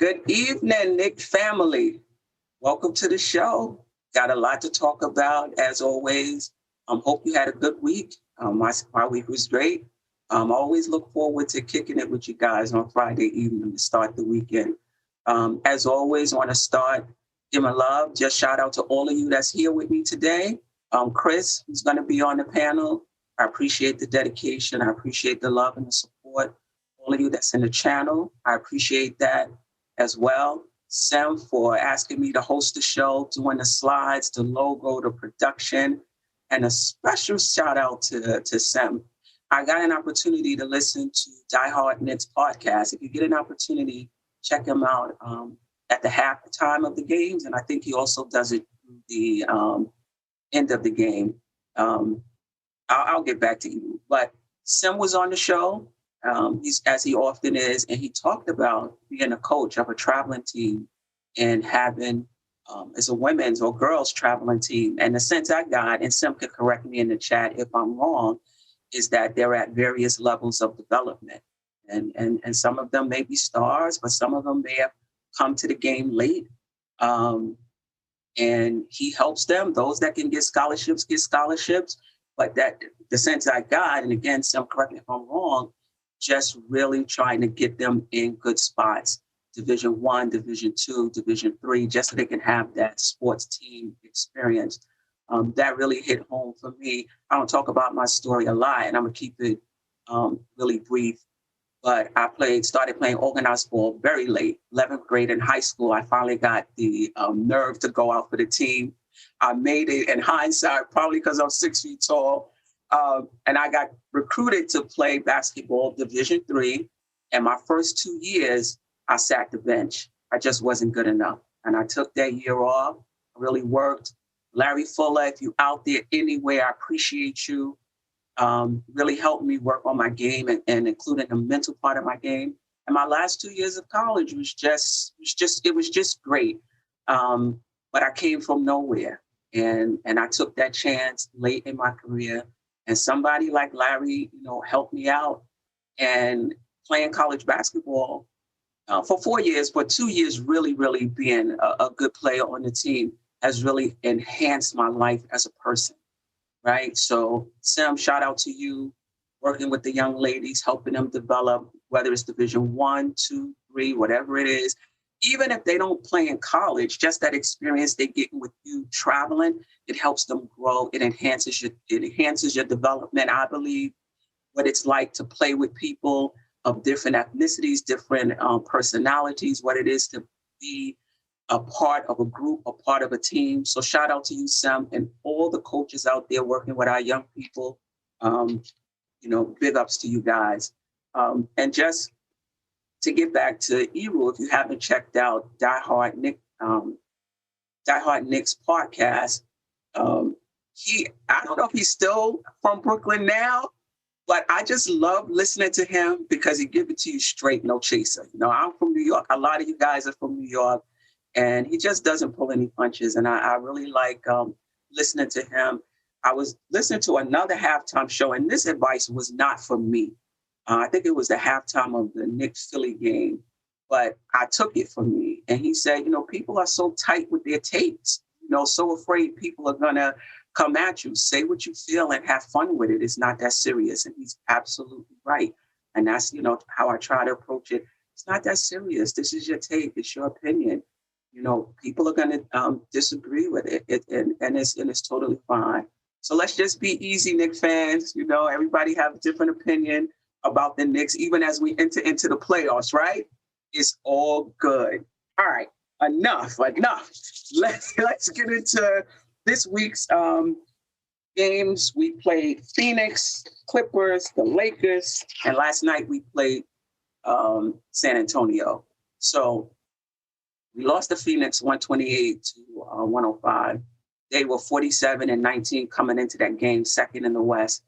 Good evening, Nick family. Welcome to the show. Got a lot to talk about, as always. Hope you had a good week. My week was great. Always look forward to kicking it with you guys on Friday evening to start the weekend. As always, want to start giving love. Just shout out to all of you that's here with me today. Chris, who's going to be on the panel. I appreciate the dedication. I appreciate the love and the support. All of you that's in the channel, I appreciate that as well. Sam for asking me to host the show, doing the slides, the logo, the production, and a special shout out to Sam. I got an opportunity to listen to Die Hard Knicks podcast. If you get an opportunity, check him out at the halftime of the games, and I think he also does it through the end of the game. I'll get back to you. But Sam was on the show. He's as he often is, and he talked about being a coach of a traveling team and having as a women's or girls traveling team. And the sense I got, and Sim could correct me in the chat if I'm wrong, is that they're at various levels of development. And some of them may be stars, but some of them may have come to the game late. And he helps them. Those that can get scholarships, get scholarships. But that the sense I got, and again, Sim, correct me if I'm wrong, just really trying to get them in good spots, Division I, Division II, Division III, just so they can have that sports team experience. That really hit home for me. I don't talk about my story a lot, and I'm gonna keep it really brief. But I started playing organized ball very late, 11th grade in high school. I finally got the nerve to go out for the team. I made it in hindsight, probably because I'm 6 feet tall. And I got recruited to play basketball Division III. And my first 2 years, I sat the bench. I just wasn't good enough. And I took that year off, really worked. Larry Fuller, if you're out there anywhere, I appreciate you. Really helped me work on my game and including the mental part of my game. And my last 2 years of college was just great. But I came from nowhere. And I took that chance late in my career. And somebody like Larry, helped me out. And playing college basketball for 4 years, but 2 years really, really being a good player on the team has really enhanced my life as a person, right? So Sam, shout out to you, working with the young ladies, helping them develop, whether it's Division I, II, III, whatever it is. Even if they don't play in college, just that experience they get with you traveling, it helps them grow. It enhances your development. I believe what it's like to play with people of different ethnicities, different personalities, what it is to be a part of a group, a part of a team. So shout out to you, Sam, and all the coaches out there working with our young people. Big ups to you guys. And just to get back to Eru, if you haven't checked out Die Hard Knicks podcast, I don't know if he's still from Brooklyn now, but I just love listening to him because he gives it to you straight, no chaser. I'm from New York. A lot of you guys are from New York, and he just doesn't pull any punches. And I really like listening to him. I was listening to another halftime show, and this advice was not for me. I think it was the halftime of the Knicks-Philly game, but I took it for me. And he said, people are so tight with their tapes, so afraid people are going to come at you. Say what you feel and have fun with it. It's not that serious. And he's absolutely right. And that's, how I try to approach it. It's not that serious. This is your tape. It's your opinion. People are going to disagree with it, and it's totally fine. So let's just be easy, Knicks fans. Everybody have a different opinion about the Knicks, even as we enter into the playoffs, right? It's all good. All right, enough. Let's get into this week's games. We played Phoenix, Clippers, the Lakers, and last night we played San Antonio. So we lost to Phoenix 128 to 105. They were 47-19 coming into that game, second in the West.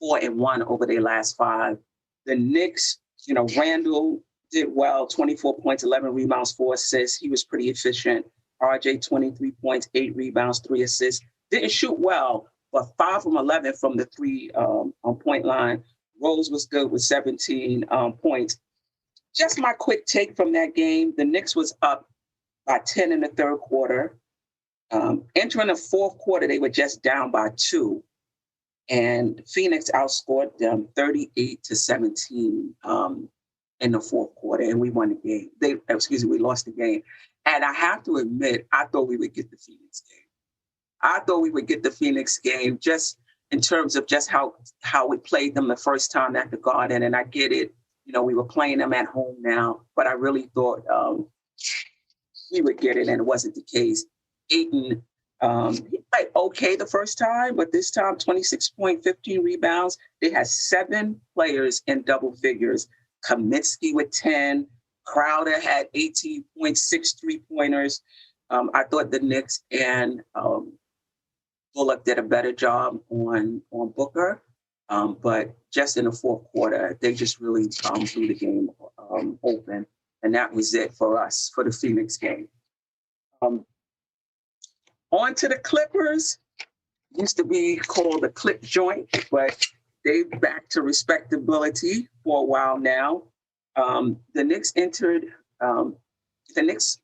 4-1 over their last 5. The Knicks, Randall did well, 24 points, 11 rebounds, 4 assists. He was pretty efficient. RJ, 23 points, 8 rebounds, 3 assists. Didn't shoot well, but 5 from 11 from the 3 point line. Rose was good with 17 points. just my quick take from that game. The Knicks was up by 10 in the third quarter. Entering the fourth quarter, they were just down by 2. And Phoenix outscored them 38-17 in the fourth quarter, and we won the game. We lost the game. And I have to admit, I thought we would get the Phoenix game. I thought we would get the Phoenix game just in terms of just how we played them the first time at the Garden. And I get it. You know, we were playing them at home now, but I really thought we would get it, and it wasn't the case. Ayton, he played okay the first time, but this time 26 point, 15 rebounds. They had 7 players in double figures. Kaminsky with 10. Crowder had 18.6 3-pointers. I thought the Knicks and Bullock did a better job on Booker, but just in the fourth quarter, they just really blew the game open, and that was it for us for the Phoenix game. On to the Clippers. Used to be called the Clip Joint, but they back to respectability for a while now. The Knicks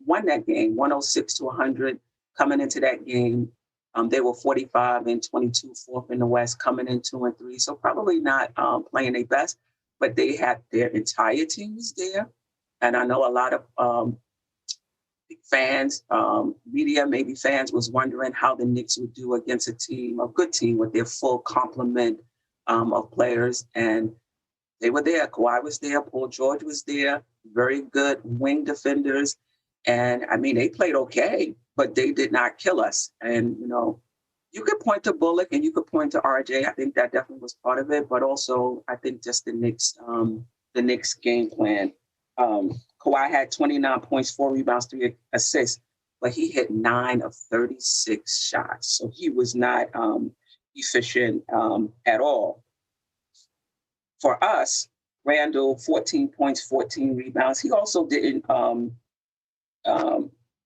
won that game 106-100. Coming into that game, they were 45-22, fourth in the West, coming in 2-3. So probably not playing their best, but they had their entire team was there. And I know a lot of fans, media, maybe fans was wondering how the Knicks would do against a good team with their full complement of players. And they were there. Kawhi was there. Paul George was there. Very good wing defenders. And I mean, they played okay, but they did not kill us. And, you know, you could point to Bullock and you could point to RJ. I think that definitely was part of it. But also, I think just the Knicks game plan. Kawhi had 29 points, 4 rebounds, 3 assists, but he hit 9 of 36 shots. So he was not efficient at all. For us, Randall, 14 points, 14 rebounds. He also didn't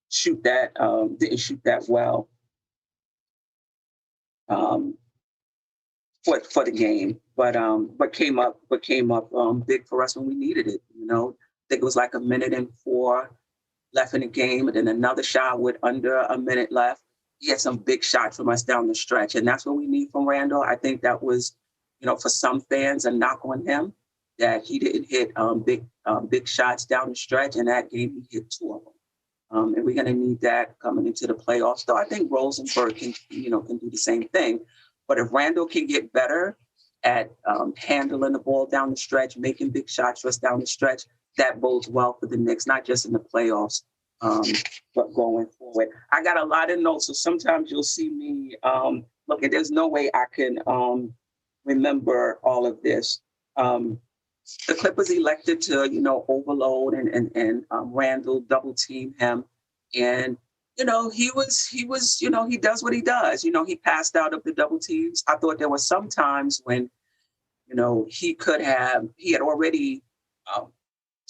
shoot that well for the game, but came up big for us when we needed it. You know, I think it was like 1:04 left in the game, and then another shot with under a minute left. He had some big shots from us down the stretch, and that's what we need from Randall. I think that was, you know, for some fans, a knock on him that he didn't hit big shots down the stretch. And that game, he hit 2 of them. And we're going to need that coming into the playoffs. Though I think Rosenberg can do the same thing. But if Randall can get better at handling the ball down the stretch, making big shots for us down the stretch, that bodes well for the Knicks, not just in the playoffs, but going forward. I got a lot of notes, so sometimes you'll see me look. There's no way I can remember all of this. The Clippers elected to, you know, overload and Randall double team him. And, you know, he was, you know, he does what he does. You know, he passed out of the double teams. I thought there were some times when, you know, he had already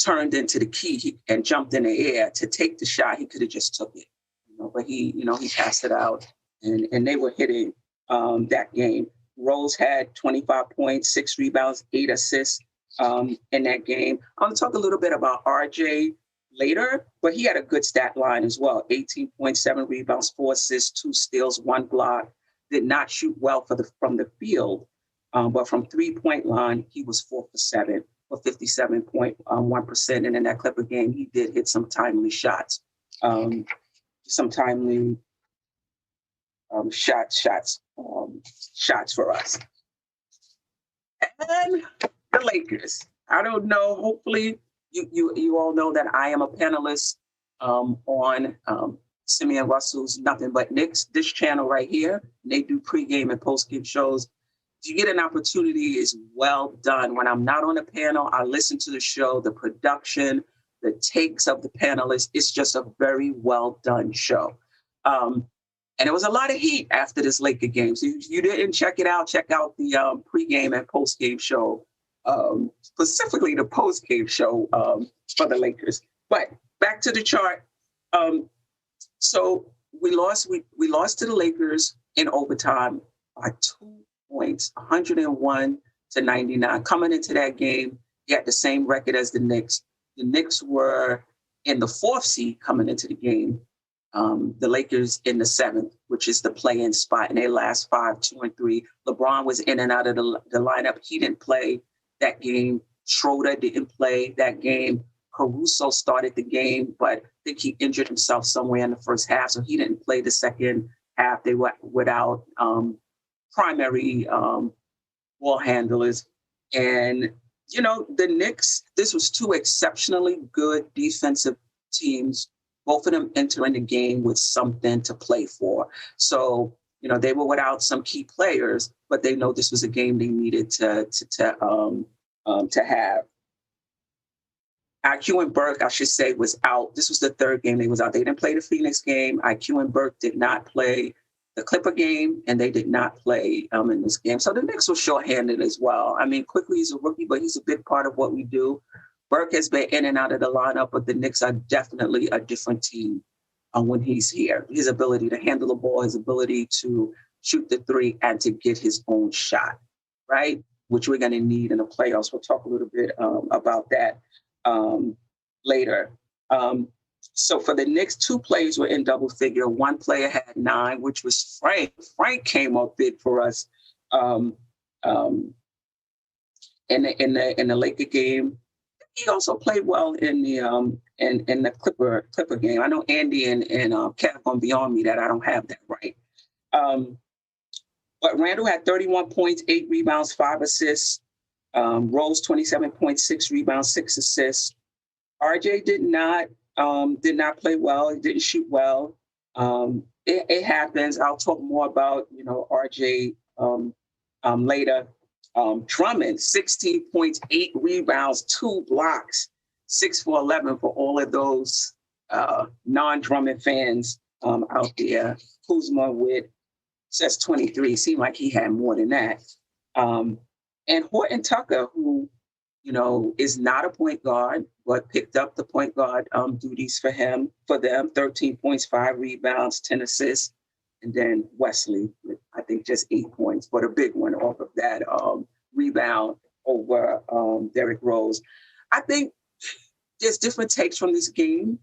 turned into the key and jumped in the air to take the shot. He could have just took it, you know, but he passed it out and they were hitting that game. Rose had 25 points, 6 rebounds, 8 assists in that game. I'm going to talk a little bit about RJ later, but he had a good stat line as well. 18.7 rebounds, 4 assists, 2 steals, 1 block. Did not shoot well from the field, but from 3-point line, he was 4 for 7 for 57.1%. And in that Clipper game, he did hit some timely shots, shots for us. And the Lakers. I don't know. Hopefully, you all know that I am a panelist on Simeon Russell's Nothing But Knicks, this channel right here. They do pregame and postgame shows. If you get an opportunity, it's well done. When I'm not on the panel, I listen to the show, the production, the takes of the panelists. It's just a very well done show. And there was a lot of heat after this Laker game. So if you didn't check it out, check out the pregame and postgame show, specifically the postgame show for the Lakers. But back to the chart. So we lost to the Lakers in overtime by 2 points, 101-99. Coming into that game, he had the same record as the Knicks. the Knicks were in the 4th seed coming into the game. The Lakers in the 7th, which is the play-in spot, in their last 5, 2, and 3. LeBron was in and out of the lineup. He didn't play that game. Schroeder didn't play that game. Caruso started the game, but I think he injured himself somewhere in the first half, so he didn't play the second half. They were without primary ball handlers. And, the Knicks, this was 2 exceptionally good defensive teams, both of them entering the game with something to play for. So, they were without some key players, but they know this was a game they needed to have. IQ and Burke, I should say, was out. This was the 3rd game they was out. They didn't play the Phoenix game. IQ and Burke did not play the Clipper game, and they did not play in this game. So the Knicks were shorthanded as well. I mean, quickly, he's a rookie, but he's a big part of what we do. Burke has been in and out of the lineup, but the Knicks are definitely a different team when he's here. His ability to handle the ball, his ability to shoot the 3 and to get his own shot, right? Which we're going to need in the playoffs. We'll talk a little bit about that later. So for the Knicks, 2 players were in double figure. 1 player had 9, which was Frank. Frank came up big for us in the Laker game. He also played well in the Clipper game. I know Andy and Kev gonna be on me that I don't have that right. But Randall had 31 points, 8 rebounds, 5 assists. Rose 27.6 rebounds, 6 assists. RJ did not play well. He didn't shoot well. It happens. I'll talk more about RJ later. Drummond, 16 points, 8 rebounds, 2 blocks, 6 for 11 for all of those non-Drummond fans out there. Kuzma says 23. Seemed like he had more than that. And Horton Tucker, who, is not a point guard, but picked up the point guard duties for them, 13 points, 5 rebounds, 10 assists. And then Wesley, with, I think, just 8 points, but a big one off of that rebound over Derrick Rose. I think there's different takes from this game,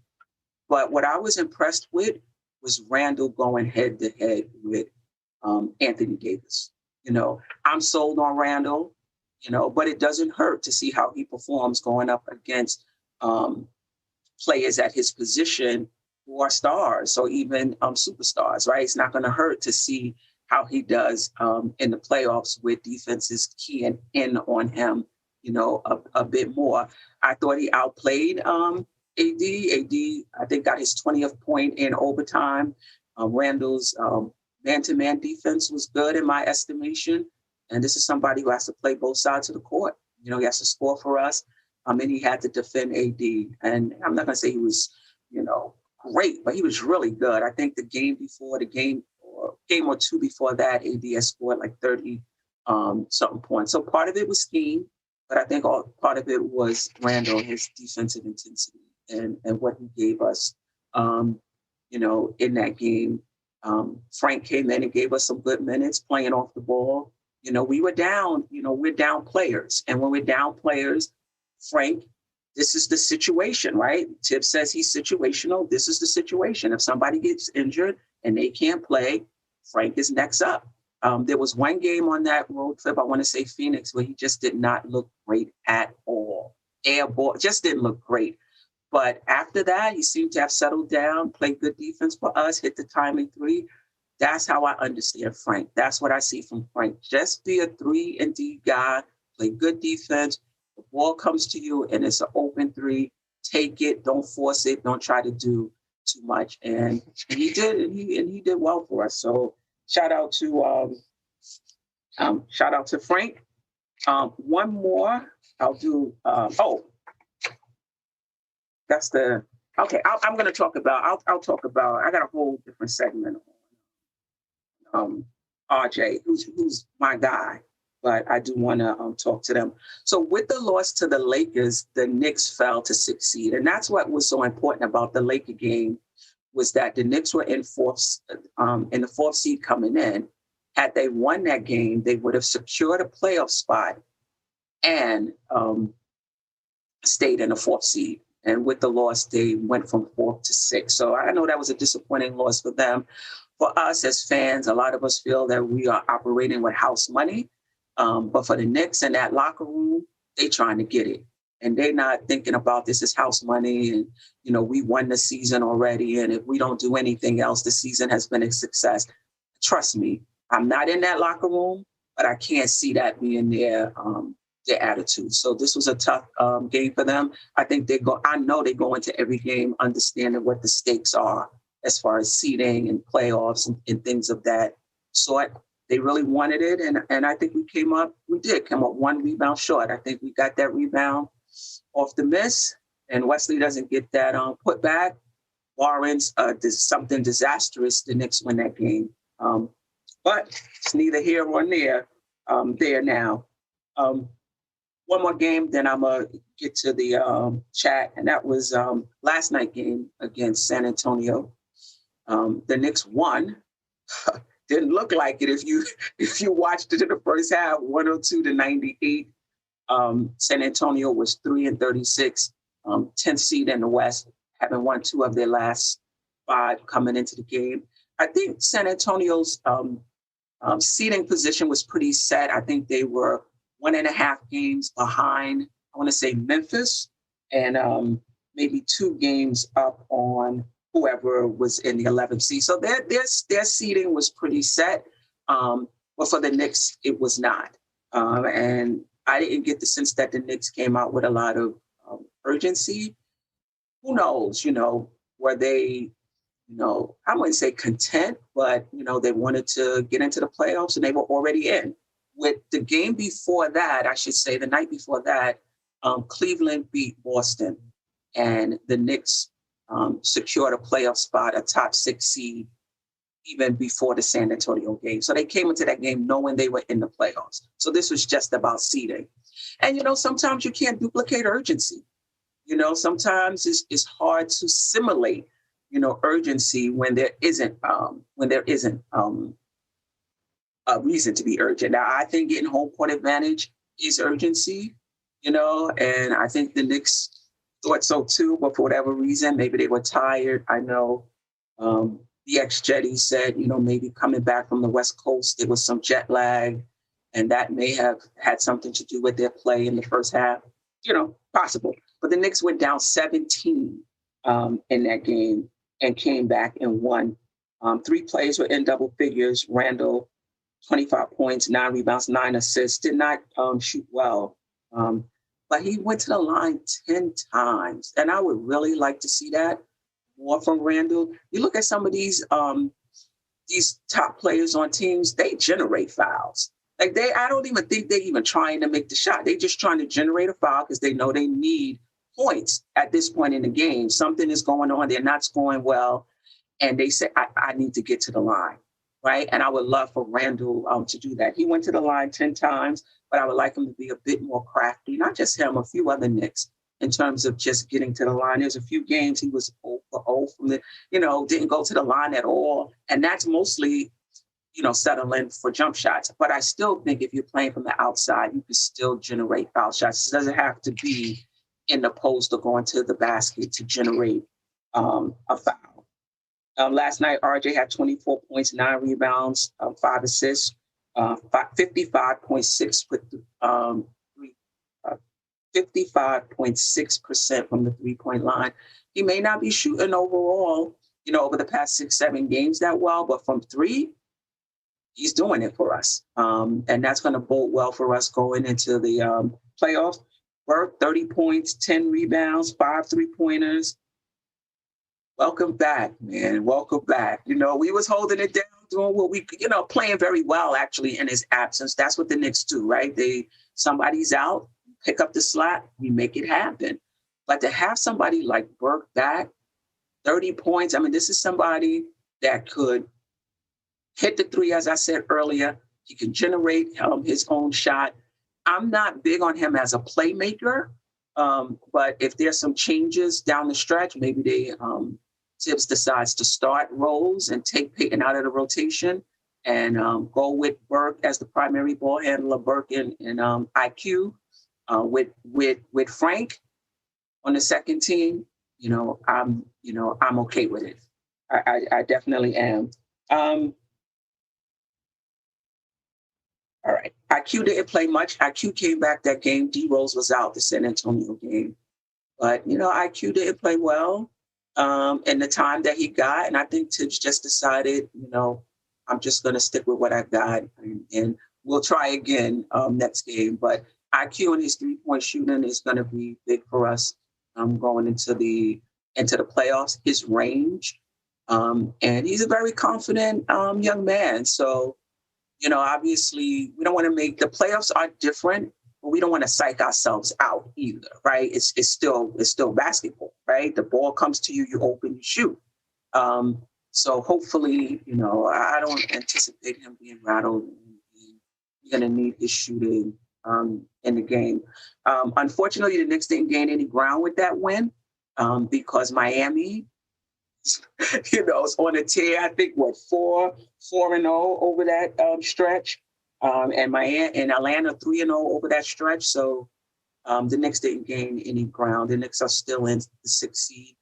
but what I was impressed with was Randall going head-to-head with Anthony Davis. I'm sold on Randall, but it doesn't hurt to see how he performs going up against players at his position who are stars or even superstars, right? It's not going to hurt to see how he does in the playoffs with defenses keying in on him, a bit more. I thought he outplayed AD. AD, I think, got his 20th point in overtime. Randall's man-to-man defense was good in my estimation. And this is somebody who has to play both sides of the court. He has to score for us. And he had to defend AD. And I'm not going to say he was, great, but he was really good. I think the game or 2 before that, AD has scored like 30 something points. So part of it was scheme, but I think part of it was Randall, his defensive intensity and what he gave us, in that game. Frank came in and gave us some good minutes playing off the ball. We were down, we're down players. And when we're down players, Frank, this is the situation, right? Tip says he's situational. This is the situation. If somebody gets injured and they can't play, Frank is next up. There was one game on that road trip, I want to say Phoenix, where he just did not look great at all. Air ball just didn't look great. But after that, he seemed to have settled down, played good defense for us, hit the timely 3. That's how I understand Frank. That's what I see from Frank. Just be a 3-and-D guy, play good defense. The ball comes to you and it's an open 3. Take it. Don't force it. Don't try to do too much. And he did. And he did well for us. So shout out to Frank. One more. I'll do. That's the. Okay. I'm going to talk about. I'll talk about. I got a whole different segment on RJ, who's my guy. But I do want to talk to them. So with the loss to the Lakers, the Knicks fell to 6th seed. And that's what was so important about the Laker game, was that the Knicks were in the 4th seed coming in. Had they won that game, they would have secured a playoff spot and stayed in the 4th seed. And with the loss, they went from 4th to 6th. So I know that was a disappointing loss for them. For us as fans, a lot of us feel that we are operating with house money. But for the Knicks in that locker room, they trying to get it. And they're not thinking about this as house money. And, we won the season already. And if we don't do anything else, the season has been a success. Trust me, I'm not in that locker room, but I can't see that being their attitude. So this was a tough game for them. I know they go into every game understanding what the stakes are as far as seeding and playoffs and things of that sort. They really wanted it. And I think we did come up 1 rebound short. I think we got that rebound off the miss, and Wesley doesn't get that put back. Warren's something disastrous. The Knicks win that game. But it's neither here or there now. One more game, then I'm going to get to the chat. And that was last night game against San Antonio. The Knicks won. Didn't look like it if you watched it in the first half, 102-98. San Antonio was 3-36, 10th seed in the West, having won 2 of their last 5 coming into the game. I think San Antonio's seeding position was pretty set. I think they were 1.5 games behind, I want to say Memphis, and maybe 2 games up on whoever was in the 11th seed. So their seeding was pretty set. But for the Knicks, it was not. And I didn't get the sense that the Knicks came out with a lot of urgency. Who knows, were they, I wouldn't say content, but, they wanted to get into the playoffs and they were already in. With the game before that, I should say the night before that, Cleveland beat Boston and the Knicks secured a playoff spot, a top 6 seed, even before the San Antonio game. So they came into that game knowing they were in the playoffs. So this was just about seeding. And, sometimes you can't duplicate urgency. Sometimes it's hard to simulate, urgency when there isn't a reason to be urgent. Now, I think getting home court advantage is urgency, and I think the Knicks thought so too, but for whatever reason, maybe they were tired. I know the ex-Jetty said, maybe coming back from the West Coast, there was some jet lag, and that may have had something to do with their play in the first half. Possible. But the Knicks went down 17 in that game and came back and won. 3 plays were in double figures. Randall, 25 points, 9 rebounds, 9 assists, did not shoot well. But he went to the line 10 times. And I would really like to see that more from Randall. You look at some of these top players on teams, they generate fouls. Like I don't even think they're even trying to make the shot. They're just trying to generate a foul because they know they need points at this point in the game. Something is going on. They're not scoring well. And they say, I need to get to the line, right? And I would love for Randall to do that. He went to the line 10 times, but I would like him to be a bit more crafty. Not just him, a few other Knicks in terms of just getting to the line. There's a few games he was 0 for 0 from the, didn't go to the line at all. And that's mostly, settling for jump shots. But I still think if you're playing from the outside, you can still generate foul shots. It doesn't have to be in the post or going to the basket to generate a foul. Last night, RJ had 24 points, 9 rebounds, 5 assists, 55.6 with 55.6% from the 3-point line. He may not be shooting overall, over the past 6-7 games that well, but from 3, he's doing it for us. And that's going to bode well for us going into the playoffs. Burke, 30 points, 10 rebounds, 5 3-pointers. Welcome back, man. Welcome back. We was holding it down, doing what we could, playing very well, actually, in his absence. That's what the Knicks do, right? Somebody's out, pick up the slack, we make it happen. But to have somebody like Burke back, 30 points, this is somebody that could hit the 3, as I said earlier. He can generate his own shot. I'm not big on him as a playmaker, but if there's some changes down the stretch, maybe Tibbs decides to start roles and take Payton out of the rotation and go with Burke as the primary ball handler, Burke and IQ with Frank on the second team, I'm okay with it. I definitely am. All right. IQ didn't play much. IQ came back that game. D Rose was out the San Antonio game. But, IQ didn't play well in the time that he got. And I think Tibbs just decided, I'm just going to stick with what I got. And we'll try again next game. But IQ and his three-point shooting is going to be big for us going into the playoffs. His range. And he's a very confident young man. So, obviously we don't want to make the playoffs are different, but we don't want to psych ourselves out either, right? It's still basketball, right? The ball comes to you, you open, you shoot. So hopefully, I don't anticipate him being rattled. We're going to need his shooting in the game. Unfortunately, the Knicks didn't gain any ground with that win because Miami, it's on a tear. I think 4-0 over that stretch, and Miami and Atlanta 3-0 over that stretch. So the Knicks didn't gain any ground. The Knicks are still in the 6th seed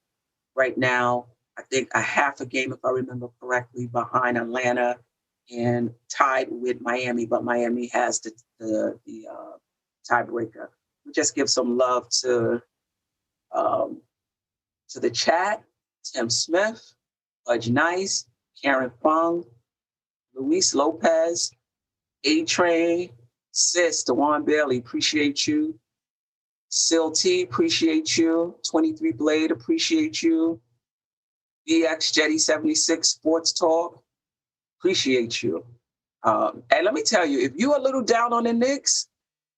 right now. I think a half a game, if I remember correctly, behind Atlanta and tied with Miami, but Miami has the tiebreaker. We just give some love to the chat. Tim Smith, Budge Nice, Karen Fung, Luis Lopez, A-Train, Sis, DeJuan Bailey, appreciate you. Sil T, appreciate you. 23 Blade, appreciate you. BX Jetty 76 Sports Talk, appreciate you. And let me tell you, if you're a little down on the Knicks,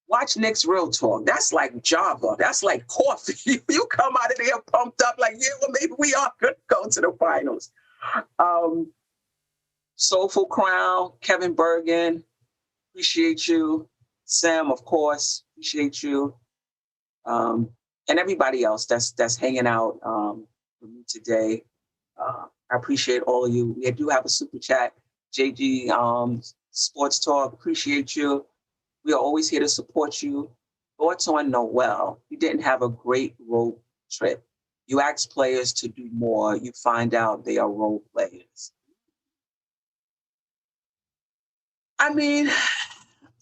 watch Knicks Real Talk. That's like Java. That's like coffee. You come out of there pumped up like, yeah, well, maybe we are going to go to the finals. Soulful Crown, Kevin Bergen, appreciate you. Sam, of course, appreciate you. And everybody else that's hanging out with me today. I appreciate all of you. We do have a super chat. JG Sports Talk, appreciate you. We are always here to support you. Thoughts on Noel? You didn't have a great road trip. You ask players to do more. You find out they are role players. I mean,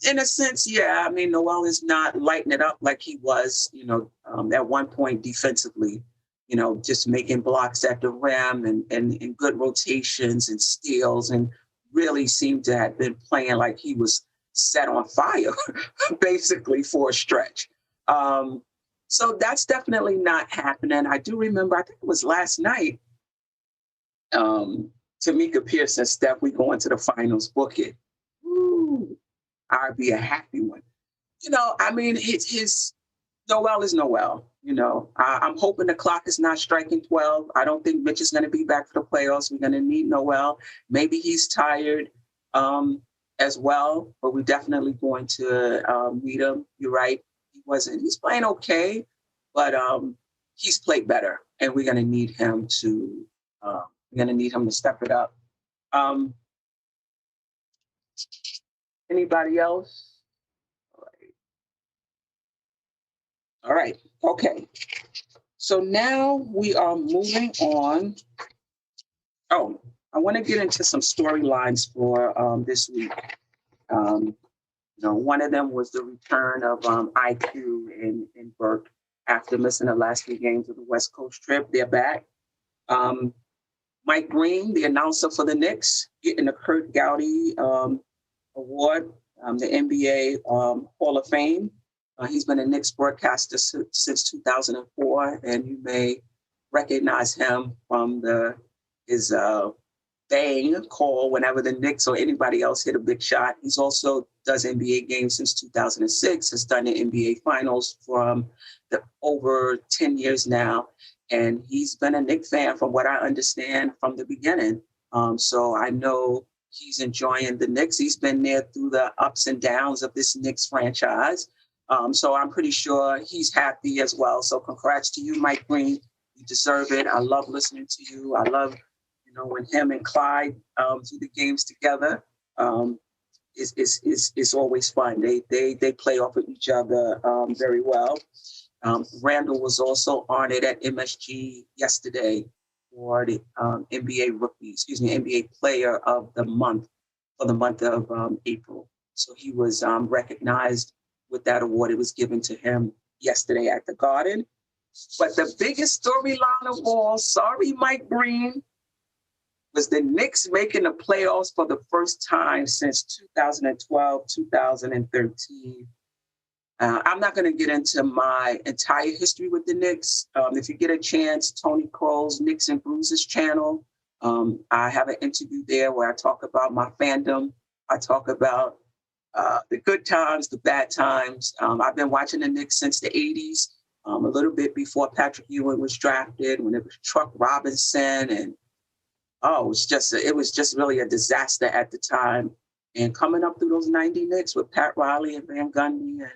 in a sense, yeah. I mean, Noel is not lighting it up like he was, at one point defensively, just making blocks at the rim and good rotations and steals, and really seemed to have been playing like he was set on fire, basically, for a stretch. So that's definitely not happening. I do remember, I think it was last night, Tamika Pierce and Steph, we going to the finals, book it. Ooh, I'd be a happy one. I mean, his Noel is Noel. I'm hoping the clock is not striking 12. I don't think Mitch is going to be back for the playoffs. We're going to need Noel. Maybe he's tired as well, but we're definitely going to need him. You're right. He's playing okay, but he's played better, and we're going to need him to step it up. Anybody else? All right. Okay. So now we are moving on. Oh, I want to get into some storylines for this week. One of them was the return of IQ and Burke after missing the last 3 games of the West Coast trip. They're back. Mike Green, the announcer for the Knicks, getting the Kurt Gowdy Award, the NBA Hall of Fame. He's been a Knicks broadcaster since 2004, and you may recognize him from his bang call whenever the Knicks or anybody else hit a big shot. He's also does NBA games since 2006, has done the NBA Finals from over 10 years now, and he's been a Knicks fan from what I understand from the beginning. So I know he's enjoying the Knicks. He's been there through the ups and downs of this Knicks franchise. So I'm pretty sure he's happy as well. So congrats to you, Mike Green. You deserve it. I love listening to you. I love, when him and Clyde do the games together. It's always fun. They play off of each other very well. Randall was also honored at MSG yesterday for the NBA Player of the Month for the month of April. So he was recognized with that award. It was given to him yesterday at the Garden. But the biggest storyline of all, sorry, Mike Breen, was the Knicks making the playoffs for the first time since 2012, 2013. I'm not going to get into my entire history with the Knicks. If you get a chance, Tony Kroll's Knicks and Bruises channel, I have an interview there where I talk about my fandom. I talk about the good times, the bad times. I've been watching the Knicks since the 80s, a little bit before Patrick Ewing was drafted, when it was Chuck Robinson. And it was just really a disaster at the time. And coming up through those 90 Knicks with Pat Riley and Van Gundy, and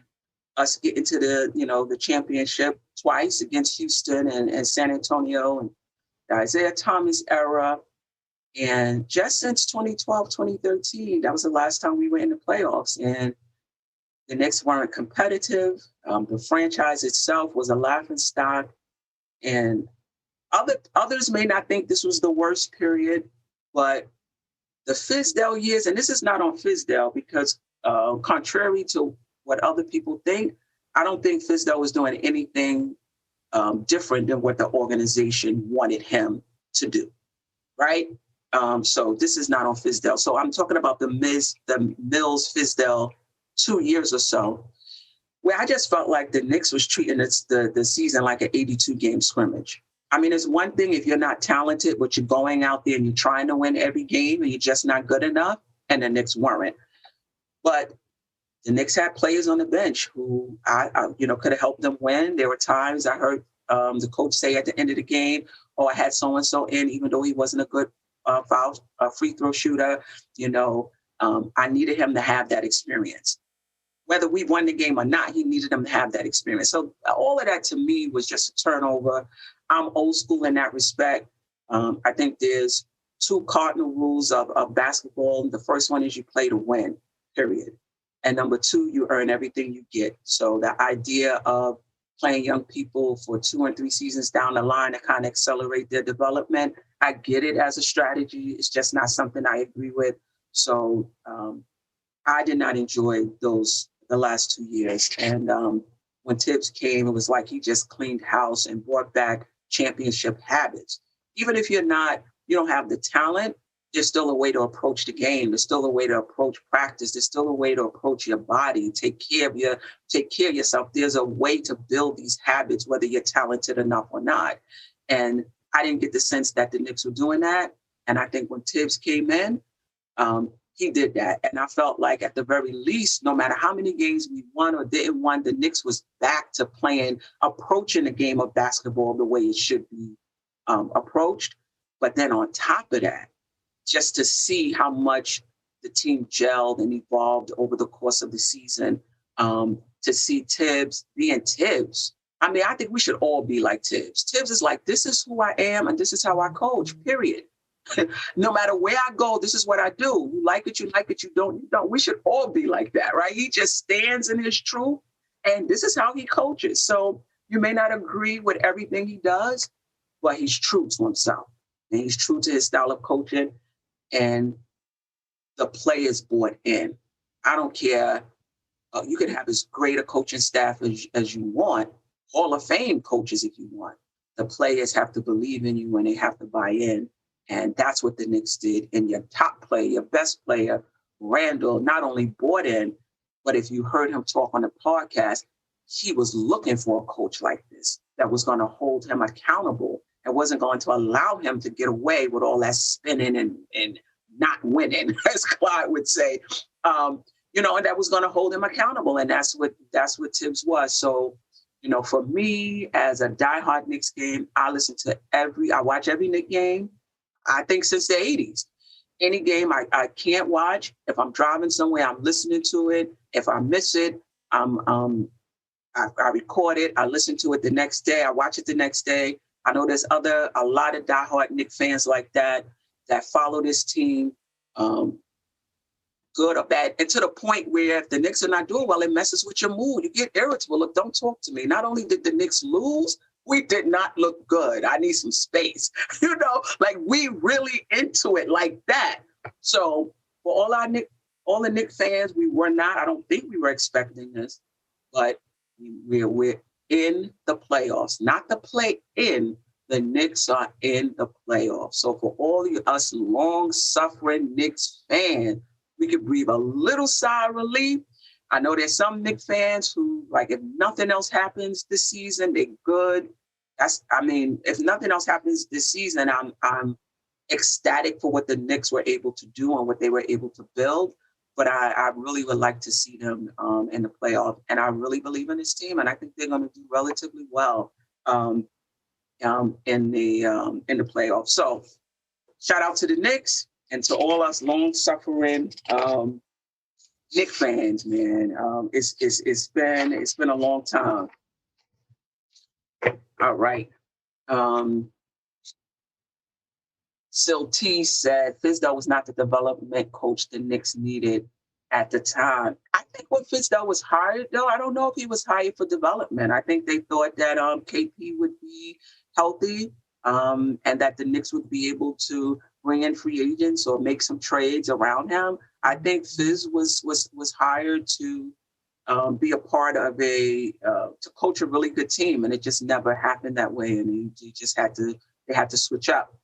us getting to the championship twice against Houston and San Antonio, and the Isaiah Thomas era. And just since 2012, 2013, that was the last time we were in the playoffs. And the Knicks weren't competitive. The franchise itself was a laughingstock. And others may not think this was the worst period, but the Fizdale years, and this is not on Fizdale because contrary to what other people think, I don't think Fizdale was doing anything different than what the organization wanted him to do, right? So this is not on Fizdale. So I'm talking about the Mills Fizdale 2 years or so, where I just felt like the Knicks was treating the season like an 82-game scrimmage. I mean, it's one thing if you're not talented, but you're going out there and you're trying to win every game and you're just not good enough, and the Knicks weren't. But the Knicks had players on the bench who I could have helped them win. There were times I heard the coach say at the end of the game, "Oh, I had so-and-so in, even though he wasn't a good free throw shooter. I needed him to have that experience. Whether we won the game or not, he needed him to have that experience." So all of that to me was just a turnover. I'm old school in that respect. I think there's two cardinal rules of basketball. The first one is you play to win, period. And number two, you earn everything you get. So the idea of playing young people for 2 and 3 seasons down the line to kind of accelerate their development, I get it as a strategy. It's just not something I agree with. So I did not enjoy the last 2 years. And when Tibbs came, it was like he just cleaned house and brought back championship habits. Even if you don't have the talent, there's still a way to approach the game. There's still a way to approach practice. There's still a way to approach your body, take care of yourself. There's a way to build these habits, whether you're talented enough or not. And I didn't get the sense that the Knicks were doing that. And I think when Tibbs came in, he did that. And I felt like at the very least, no matter how many games we won or didn't win, the Knicks was back to approaching the game of basketball the way it should be approached. But then on top of that, just to see how much the team gelled and evolved over the course of the season, to see Tibbs being Tibbs. I mean, I think we should all be like Tibbs. Tibbs is like, this is who I am and this is how I coach, period. No matter where I go, this is what I do. You like it, you don't, you don't. We should all be like that, right? He just stands in his truth, and this is how he coaches. So you may not agree with everything he does, but he's true to himself, and he's true to his style of coaching, and the players bought in. I don't care. You can have as great a coaching staff as you want, Hall of Fame coaches if you want. The players have to believe in you and they have to buy in. And that's what the Knicks did. And your top player, your best player, Randall, not only bought in, but if you heard him talk on the podcast, he was looking for a coach like this that was going to hold him accountable and wasn't going to allow him to get away with all that spinning and not winning, as Clyde would say. And that was going to hold him accountable. And that's what Tibbs was. So, for me, as a diehard Knicks game, I watch every Knicks game. I think since the 80s. Any game I can't watch. If I'm driving somewhere, I'm listening to it. If I miss it, I record it. I listen to it the next day. I watch it the next day. I know there's a lot of diehard Knicks fans like that follow this team. Good good or bad, and to the point where if the Knicks are not doing well, it messes with your mood. You get irritable. Look, don't talk to me. Not only did the Knicks lose, we did not look good. I need some space. Like we really into it like that. So for all the Knicks fans, we were not. I don't think we were expecting this, but we're in the playoffs, not the play in. The Knicks are in the playoffs. So for all of us long-suffering Knicks fans, we could breathe a little sigh of relief. I know there's some Knicks fans who, like, if nothing else happens this season, they're good. If nothing else happens this season, I'm ecstatic for what the Knicks were able to do and what they were able to build. But I really would like to see them in the playoff. And I really believe in this team, and I think they're going to do relatively well in the playoffs. So shout out to the Knicks and to all us long-suffering Knicks fans, man. It's been a long time. All right. Sil T said Fizdale was not the development coach the Knicks needed at the time. I think when Fizdale was hired, though, I don't know if he was hired for development. I think they thought that KP would be healthy and that the Knicks would be able to bring in free agents or make some trades around him. I think Fizz was hired to be a part of to coach a really good team, and it just never happened that way. And they had to switch up.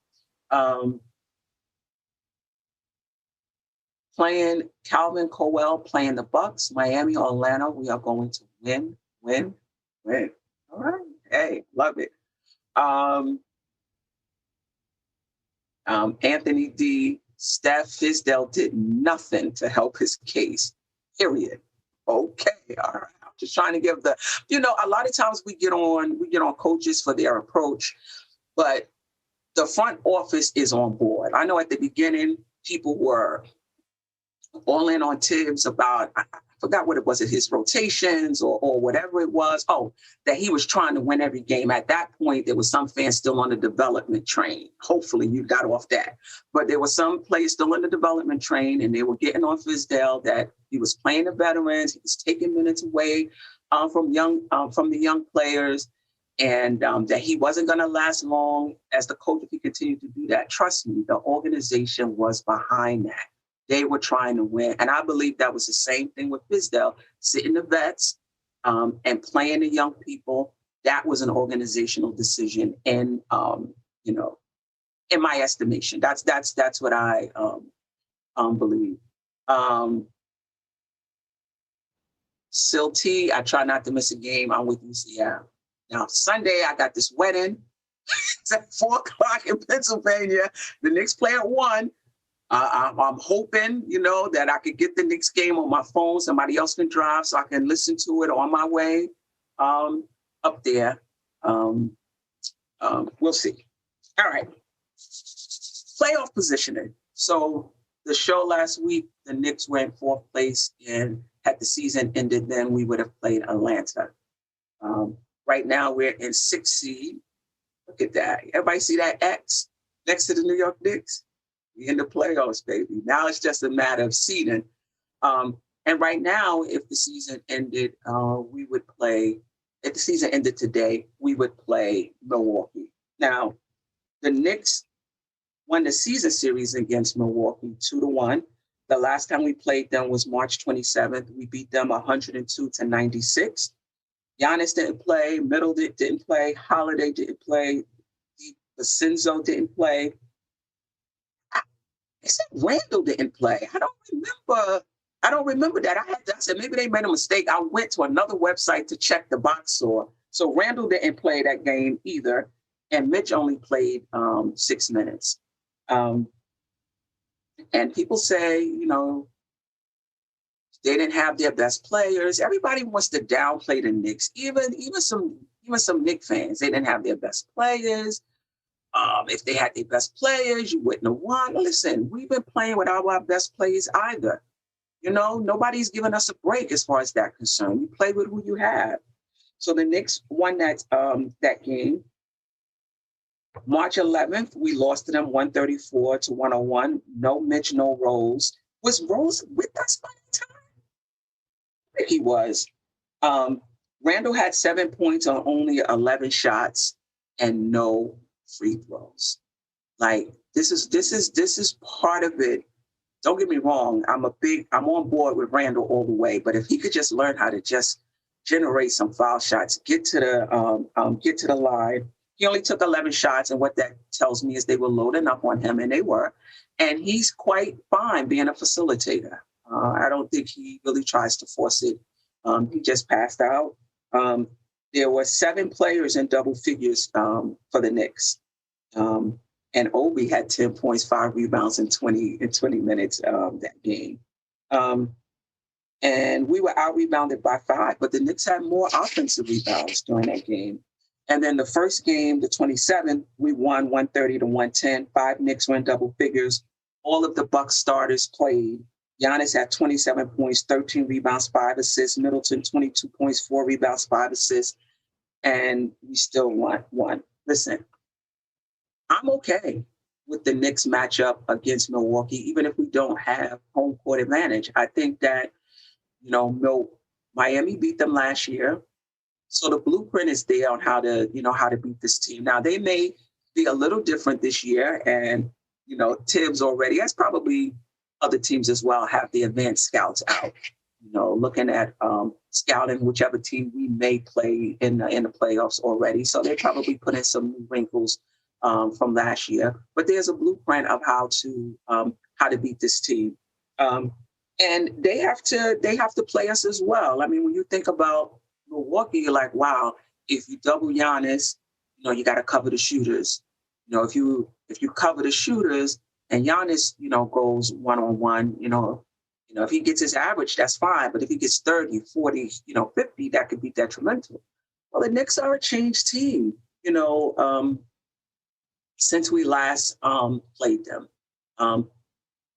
Playing Calvin Cowell, playing the Bucks, Miami, Orlando. We are going to win. All right. Hey, love it. Anthony D. Steph Fizdale did nothing to help his case. Period. Okay. All right. I'm just trying to give a lot of times we get on coaches for their approach, but the front office is on board. I know at the beginning, people were all in on Tibbs about, I forgot what it was, his rotations or whatever it was. Oh, that he was trying to win every game. At that point, there was some fans still on the development train. Hopefully you got off that. But there was some players still on the development train, and they were getting on Fizdale that he was playing the veterans. He was taking minutes away from the young players. And that he wasn't going to last long as the coach if he continued to do that. Trust me, the organization was behind that. They were trying to win. And I believe that was the same thing with Fizdale, sitting the vets and playing the young people. That was an organizational decision. And, in my estimation, that's what I believe. Sil T, I try not to miss a game. I'm with UCF. Now, Sunday, I got this wedding. It's at 4:00 in Pennsylvania. The Knicks play at 1. I'm hoping, that I could get the Knicks game on my phone. Somebody else can drive so I can listen to it on my way up there. We'll see. All right. Playoff positioning. So the show last week, the Knicks were in 4th place, and had the season ended, then we would have played Atlanta. Right now, we're in 6th seed. Look at that. Everybody see that X next to the New York Knicks? We're in the playoffs, baby. Now it's just a matter of seeding. And right now, if the season ended, if the season ended today, we would play Milwaukee. Now, the Knicks won the season series against Milwaukee 2-1. The last time we played them was March 27th. We beat them 102-96. Giannis didn't play. Middleton didn't play. Holiday didn't play. Vincenzo didn't play. I said Randall didn't play. I don't remember that. I said maybe they made a mistake. I went to another website to check the box score. So Randall didn't play that game either. And Mitch only played 6 minutes. And people say, they didn't have their best players. Everybody wants to downplay the Knicks. Even some Knicks fans, they didn't have their best players. If they had their best players, you wouldn't have won. Listen, we've been playing without our best players either. Nobody's giving us a break as far as that concerned. You play with who you have. So the Knicks won that game. March 11th, we lost to them 134-101. No Mitch, no Rose. Was Rose with us by the time? I think he was. Um, Randall had 7 points on only 11 shots and no free throws. Like this is part of it. Don't get me wrong. I'm on board with Randall all the way. But if he could just learn how to just generate some foul shots, get to the line. He only took 11 shots, and what that tells me is they were loading up on him, and they were. And he's quite fine being a facilitator. I don't think he really tries to force it. He just passed out. Um, there were 7 players in double figures for the Knicks. And Obi had 10 points, 5 rebounds in 20 minutes that game. And we were out rebounded by 5, but the Knicks had more offensive rebounds during that game. And then the first game, the 27th, we won 130 to 110. 5 Knicks were in double figures. All of the Bucks starters played. Giannis had 27 points, 13 rebounds, 5 assists. Middleton, 22 points, 4 rebounds, 5 assists. And we still won. Listen, I'm okay with the Knicks matchup against Milwaukee, even if we don't have home court advantage. I think that, Miami beat them last year. So the blueprint is there on how to beat this team. Now, they may be a little different this year. And, Tibbs already, as probably other teams as well, have the advanced scouts out, looking at scouting whichever team we may play in the playoffs already. So they probably put in some new wrinkles from last year, but there's a blueprint of how to beat this team, and they have to play us as well. I mean, when you think about Milwaukee, you're like, wow, if you double Giannis, you got to cover the shooters. If you cover the shooters and Giannis, goes one-on-one, if he gets his average, that's fine. But if he gets 30, 40, 50, that could be detrimental. Well, the Knicks are a changed team, since we last played them.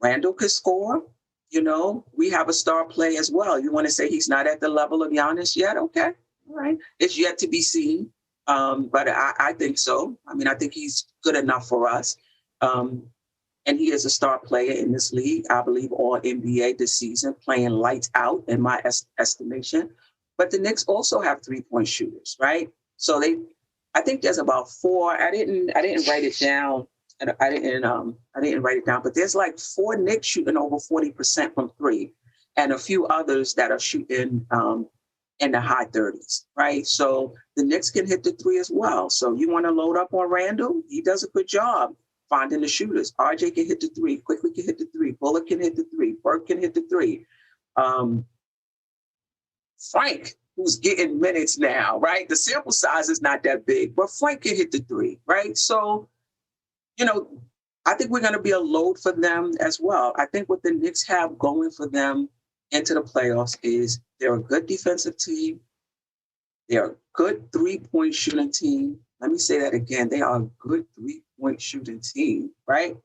Randall could score. We have a star play as well. You want to say he's not at the level of Giannis yet? Okay. All right. It's yet to be seen. But I think so. I mean, I think he's good enough for us. And he is a star player in this league. I believe all NBA this season, playing lights out in my estimation. But the Knicks also have 3-point shooters, right? So I think there's about 4. I didn't write it down. And I didn't write it down, but there's like 4 Knicks shooting over 40% from 3, and a few others that are shooting in the high 30s, right? So the Knicks can hit the 3 as well. So you want to load up on Randall? He does a good job finding the shooters. RJ can hit the 3. Quickly can hit the 3. Bullock can hit the 3. Burke can hit the 3. Frank, who's getting minutes now, right? The sample size is not that big, but Frank can hit the 3, right? So, I think we're going to be a load for them as well. I think what the Knicks have going for them into the playoffs is they're a good defensive team. They're a good 3-point shooting team. Let me say that again. They are a good 3-point shooting team, right?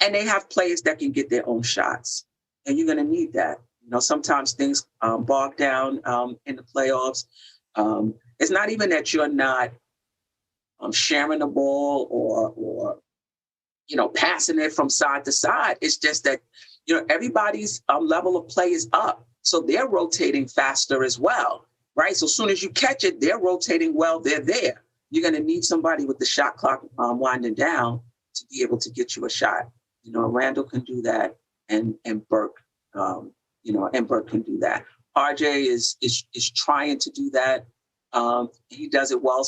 And they have players that can get their own shots. And you're going to need that. Sometimes things bog down in the playoffs. It's not even that you're not sharing the ball or passing it from side to side. It's just that, everybody's level of play is up. So they're rotating faster as well, right? So as soon as you catch it, they're rotating well, they're there. You're going to need somebody with the shot clock winding down to be able to get you a shot. Randall can do that, and Burke, and Burke can do that. RJ is trying to do that. He does it well,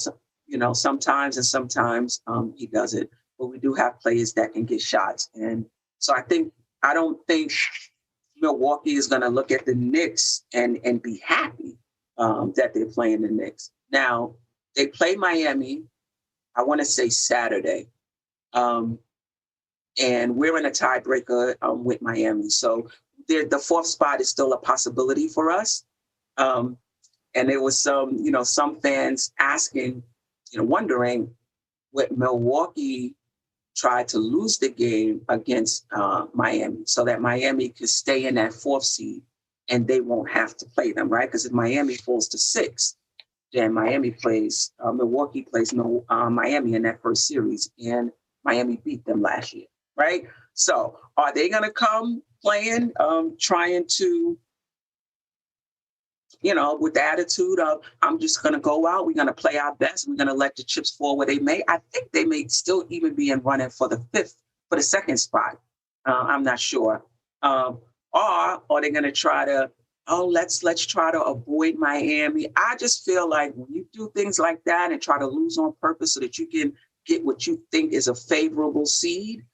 sometimes, and sometimes he doesn't. But we do have players that can get shots. And so I don't think Milwaukee is going to look at the Knicks and be happy that they're playing the Knicks. Now, they play Miami, I want to say Saturday. And we're in a tiebreaker with Miami. So the 4th spot is still a possibility for us. And there was some fans asking, wondering would Milwaukee try to lose the game against Miami so that Miami could stay in that 4th seed and they won't have to play them, right? Because if Miami falls to 6, then Milwaukee plays Miami in that first series, and Miami beat them last year, right? So are they going to come playing, trying to, with the attitude of, I'm just going to go out, we're going to play our best, we're going to let the chips fall where they may? I think they may still even be in running for the second spot. I'm not sure. Or are they going to try to, let's try to avoid Miami? I just feel like when you do things like that and try to lose on purpose so that you can get what you think is a favorable seed,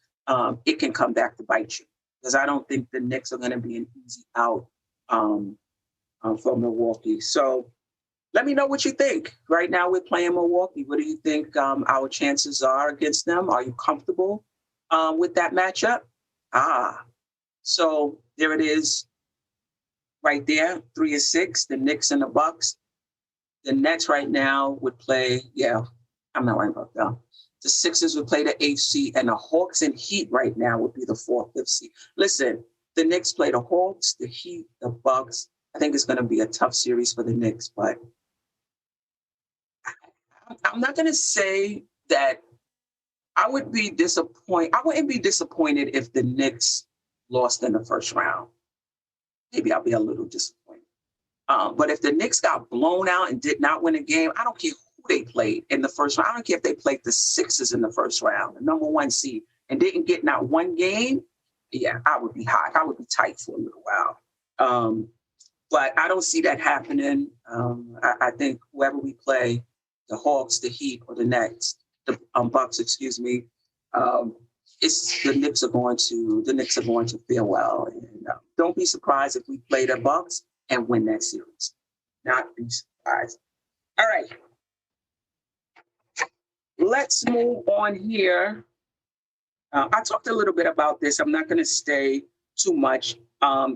it can come back to bite you. Because I don't think the Knicks are going to be an easy out for Milwaukee. So let me know what you think. Right now we're playing Milwaukee. What do you think our chances are against them? Are you comfortable with that matchup? So there it is right there, 3-6, the Knicks and the Bucks. The Nets right now would play, I'm not worried about that. The Sixers would play the 8th seed, and the Hawks and Heat right now would be the 4th, 5th seed. Listen, the Knicks play the Hawks, the Heat, the Bucks. I think it's going to be a tough series for the Knicks, but I'm not going to say that I would be disappointed. I wouldn't be disappointed if the Knicks lost in the first round. Maybe I'll be a little disappointed. But if the Knicks got blown out and did not win a game, I don't care who they played in the first round. I don't care if they played the Sixers in the first round, the number 1 seed, and didn't get not one game. Yeah, I would be hot. I would be tight for a little while. But I don't see that happening. I think whoever we play, the Hawks, the Heat, or the Nets, the Bucks, excuse me, the Knicks are going to fare well. And don't be surprised if we play the Bucks and win that series. Not be surprised. All right. Let's move on here. I talked a little bit about this. I'm not going to stay too much.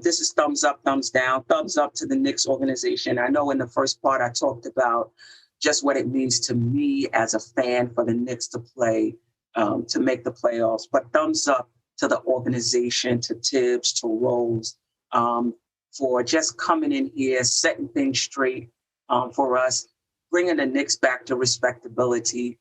This is thumbs up, thumbs down. Thumbs up to the Knicks organization. I know in the first part I talked about just what it means to me as a fan for the Knicks to play, to make the playoffs. But thumbs up to the organization, to Tibbs, to Rose, for just coming in here, setting things straight for us, bringing the Knicks back to respectability.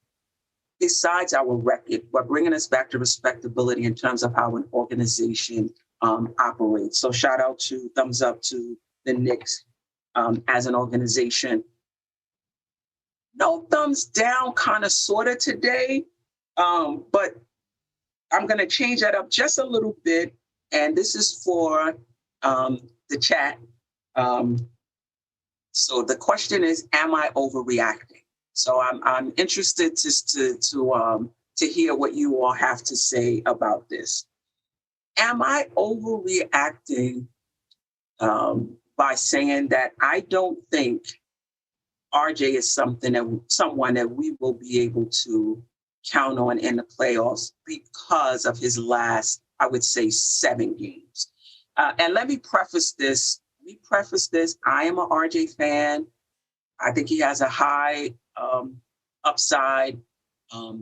Besides our record, but bringing us back to respectability in terms of how an organization operates. So thumbs up to the Knicks as an organization. No thumbs down, kind of, sort of today, but I'm going to change that up just a little bit. And this is for the chat. So the question is, am I overreacting? So I'm interested to hear what you all have to say about this. Am I overreacting by saying that I don't think RJ is someone that we will be able to count on in the playoffs because of his last, I would say, 7 games? And let me preface this. I am an RJ fan. I think he has a high upside.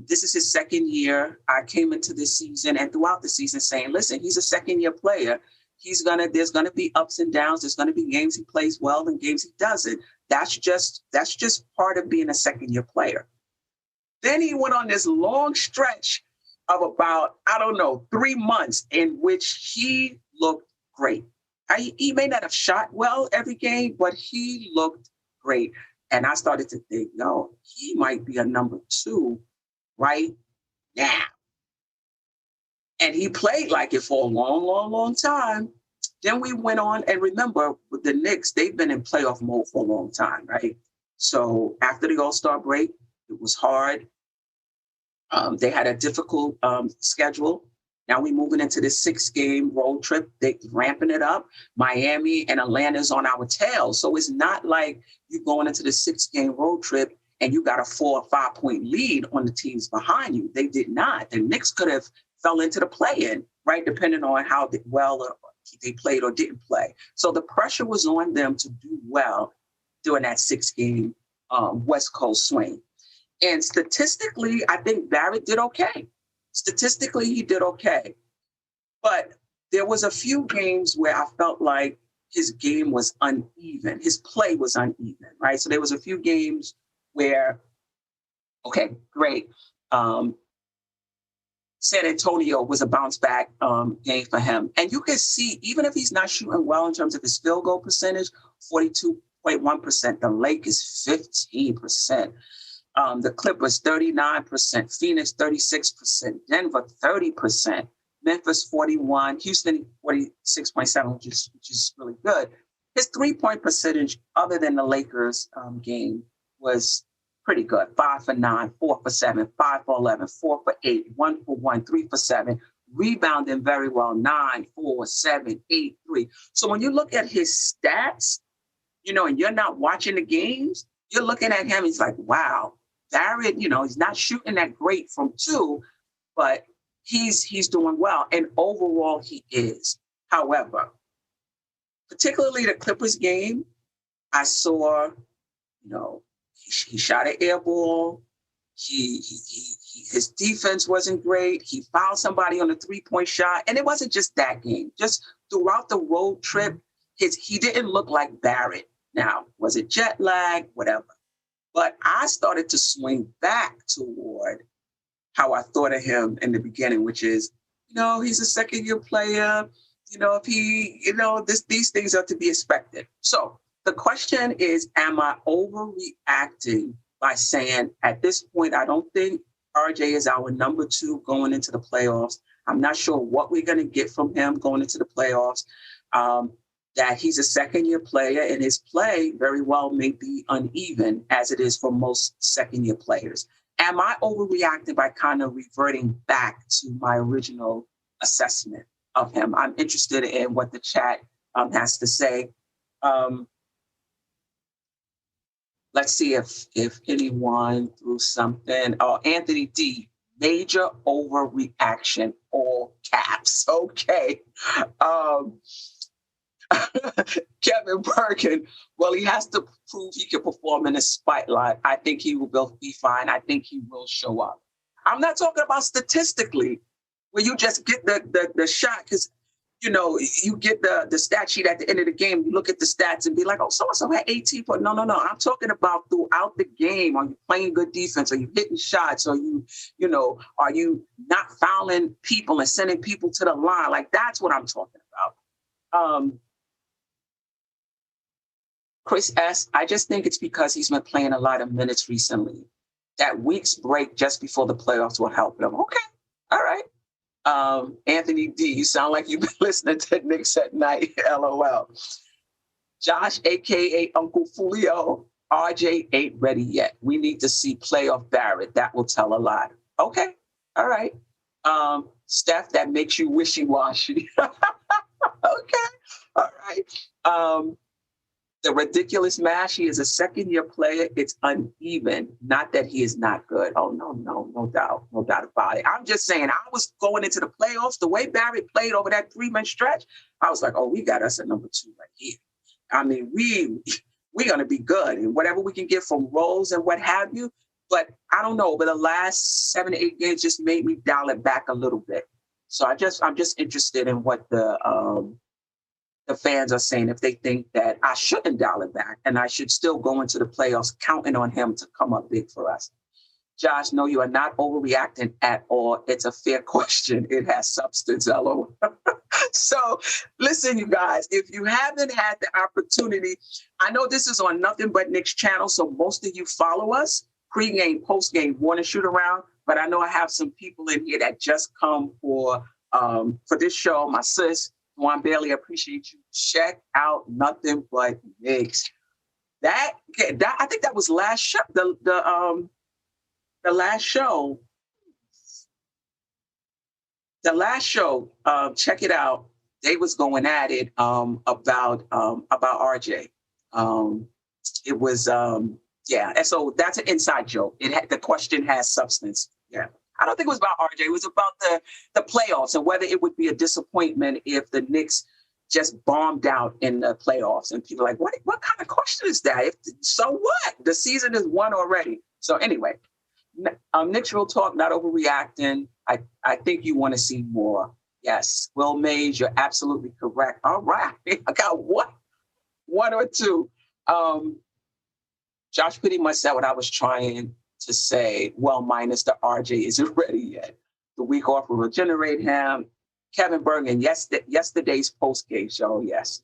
This is his second year. I came into this season and throughout the season saying, listen, he's a second-year player. There's gonna be ups and downs. There's gonna be games he plays well and games he doesn't. That's just part of being a second-year player. Then he went on this long stretch of about, 3 months in which he looked great. He may not have shot well every game, but he looked great. And I started to think, he might be a number 2 right now. And he played like it for a long, long, long time. Then we went on, and remember, with the Knicks, they've been in playoff mode for a long time, right? So after the All-Star break, it was hard. They had a difficult schedule. Now we're moving into this 6-game road trip. They're ramping it up. Miami and Atlanta's on our tail. So it's not like you're going into the 6-game road trip and you got a 4 or 5 point lead on the teams behind you. They did not. The Knicks could have fell into the play-in, right, depending on how well they played or didn't play. So the pressure was on them to do well during that 6-game West Coast swing. And statistically, I think Barrett did okay. Statistically, he did okay. But there was a few games where I felt like his game was uneven. His play was uneven, right? So there was a few games where, okay, great. San Antonio was a bounce back game for him. And you can see, even if he's not shooting well in terms of his field goal percentage, 42.1%, the Lakers 15%. The Clippers 39%, Phoenix 36%, Denver 30%, Memphis 41, Houston 46.7, which is really good. His 3-point percentage, other than the Lakers game, was pretty good. 5 for 9, 4 for 7, 5 for 11, 4 for 8, 1 for 1, 3 for 7. Rebounding very well, 9, 4, 7, 8, 3. So when you look at his stats, and you're not watching the games, you're looking at him, he's like, wow, Barrett, he's not shooting that great from 2, but he's doing well. And overall, he is. However, particularly the Clippers game, I saw, he shot an air ball. His defense wasn't great. He fouled somebody on a 3-point shot. And it wasn't just that game. Just throughout the road trip, he didn't look like Barrett. Now, was it jet lag? Whatever. But I started to swing back toward how I thought of him in the beginning, which is, he's a second-year player. If these things are to be expected. So the question is, am I overreacting by saying at this point, I don't think RJ is our number 2 going into the playoffs. I'm not sure what we're going to get from him going into the playoffs. That he's a second-year player, and his play very well may be uneven, as it is for most second-year players. Am I overreacting by kind of reverting back to my original assessment of him? I'm interested in what the chat has to say. Let's see if anyone threw something. Oh, Anthony D, major overreaction, all caps. Okay. Kevin Bergen, well, he has to prove he can perform in the spotlight. I think he will be fine. I think he will show up. I'm not talking about statistically, where you just get the shot because, you get the stat sheet at the end of the game. You look at the stats and be like, oh, so-and-so had 18 points. No. I'm talking about throughout the game. Are you playing good defense? Are you hitting shots? Are you not fouling people and sending people to the line? Like, that's what I'm talking about. Chris S., I just think it's because he's been playing a lot of minutes recently. That week's break just before the playoffs will help him. Okay. All right. Anthony D., you sound like you've been listening to Knicks at night. LOL. Josh, a.k.a. Uncle Fulio, RJ ain't ready yet. We need to see playoff Barrett. That will tell a lot. Okay. All right. Steph, that makes you wishy-washy. Okay. All right. The ridiculous mash, he is a second-year player. It's uneven. Not that he is not good. Oh, no doubt about it. I'm just saying, I was going into the playoffs, the way Barrett played over that 3-month stretch, I was like, oh, we got us a number 2 right here. I mean, we're going to be good. And whatever we can get from Rose and what have you. But I don't know, but the last 7 to 8 games just made me dial it back a little bit. So I'm just interested in what the fans are saying, if they think that I shouldn't dial it back and I should still go into the playoffs counting on him to come up big for us. Josh, no, you are not overreacting at all. It's a fair question. It has substance, LOL. So listen, you guys, if you haven't had the opportunity, I know this is on Nothing But Knicks channel, so most of you follow us, pre-game, post-game, want to shoot around, but I know I have some people in here that just come for this show. My sis, Juan Bailey, appreciate you. Check out Nothing But Knicks. That I think that was last show. The last show. The last show. Check it out. They was going at it about RJ. It was yeah. And so that's an inside joke. The question has substance. Yeah. I don't think it was about RJ. It was about the playoffs and whether it would be a disappointment if the Knicks just bombed out in the playoffs. And people are like, what kind of question is that? So what? The season is won already. So anyway, Knicks Real Talk, not overreacting. I think you want to see more. Yes, Will Mays, you're absolutely correct. All right. I got one or two. Josh pretty much said what I was trying to say, well, minus the RJ isn't ready yet. the week off will regenerate him. Kevin Bergen, yesterday's post-game show, yes.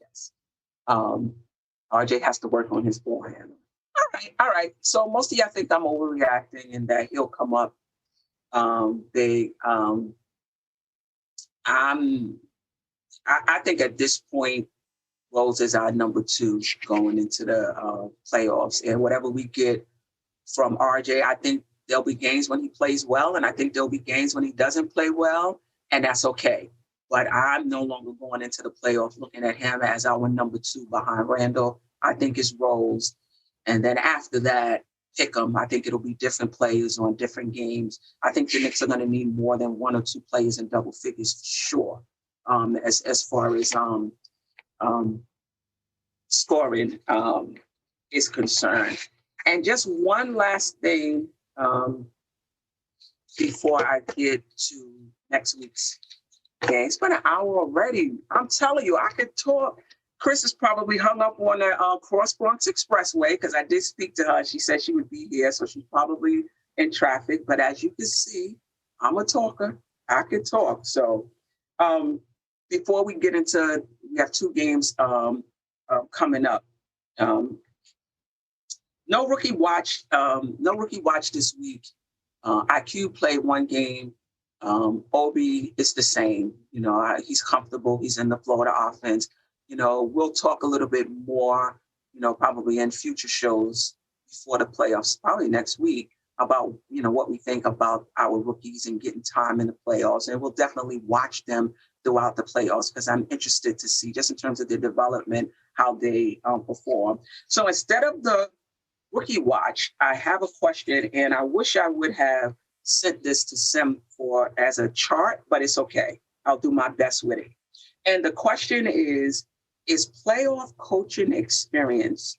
RJ has to work on his forehand. All right. So most of y'all think I'm overreacting and that he'll come up big. I think at this point, Rose is our number 2 going into the playoffs. And whatever we get from RJ, I think there'll be games when he plays well, and I think there'll be games when he doesn't play well, and that's okay. But I'm no longer going into the playoffs looking at him as our number 2 behind Randall. I think it's Rose. And then after that, pick them. I think it'll be different players on different games. I think the Knicks are going to need more than 1 or 2 players in double figures for sure. As far as scoring is concerned. And just one last thing before I get to next week's game. It's been an hour already. I'm telling you, I could talk. Chris is probably hung up on the Cross Bronx Expressway because I did speak to her. She said she would be here, so she's probably in traffic. But as you can see, I'm a talker. I can talk. So before we get into, we have 2 games coming up. No rookie watch this week. IQ played 1 game. Obi is the same. He's comfortable. He's in the Florida offense. We'll talk a little bit more, probably in future shows before the playoffs, probably next week, about, what we think about our rookies and getting time in the playoffs. And we'll definitely watch them throughout the playoffs because I'm interested to see, just in terms of their development, how they perform. So instead of the rookie watch, I have a question, and I wish I would have sent this to Sim as a chart, but it's okay. I'll do my best with it. And the question is playoff coaching experience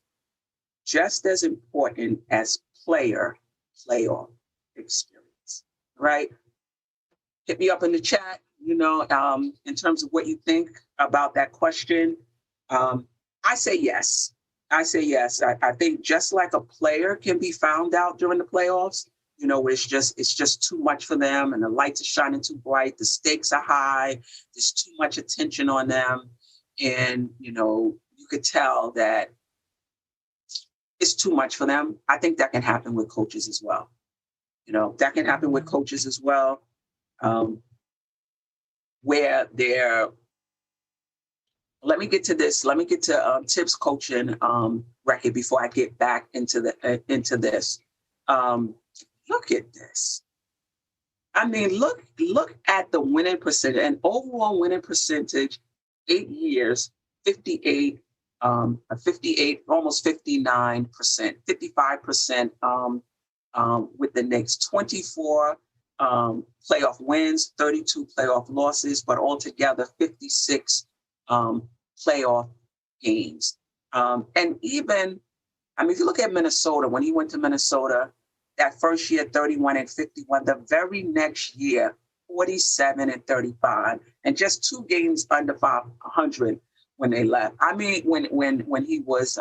just as important as playoff experience, right? Hit me up in the chat, in terms of what you think about that question. I say yes. I think just like a player can be found out during the playoffs, it's just too much for them, and the lights are shining too bright, the stakes are high, there's too much attention on them, and you could tell that it's too much for them. I think that can happen with coaches as well. Where they're. Let me get to this. Let me get to Tip's coaching record before I get back into this. Look at this. I mean, look at the winning percentage, and overall winning percentage, 8 years, 58, almost 59%, 55% with the Knicks, 24 playoff wins, 32 playoff losses, but altogether 56 playoff games. And even, if you look at Minnesota, when he went to Minnesota, that first year, 31-51, the very next year, 47-35, and just 2 games under 500 when they left. When he was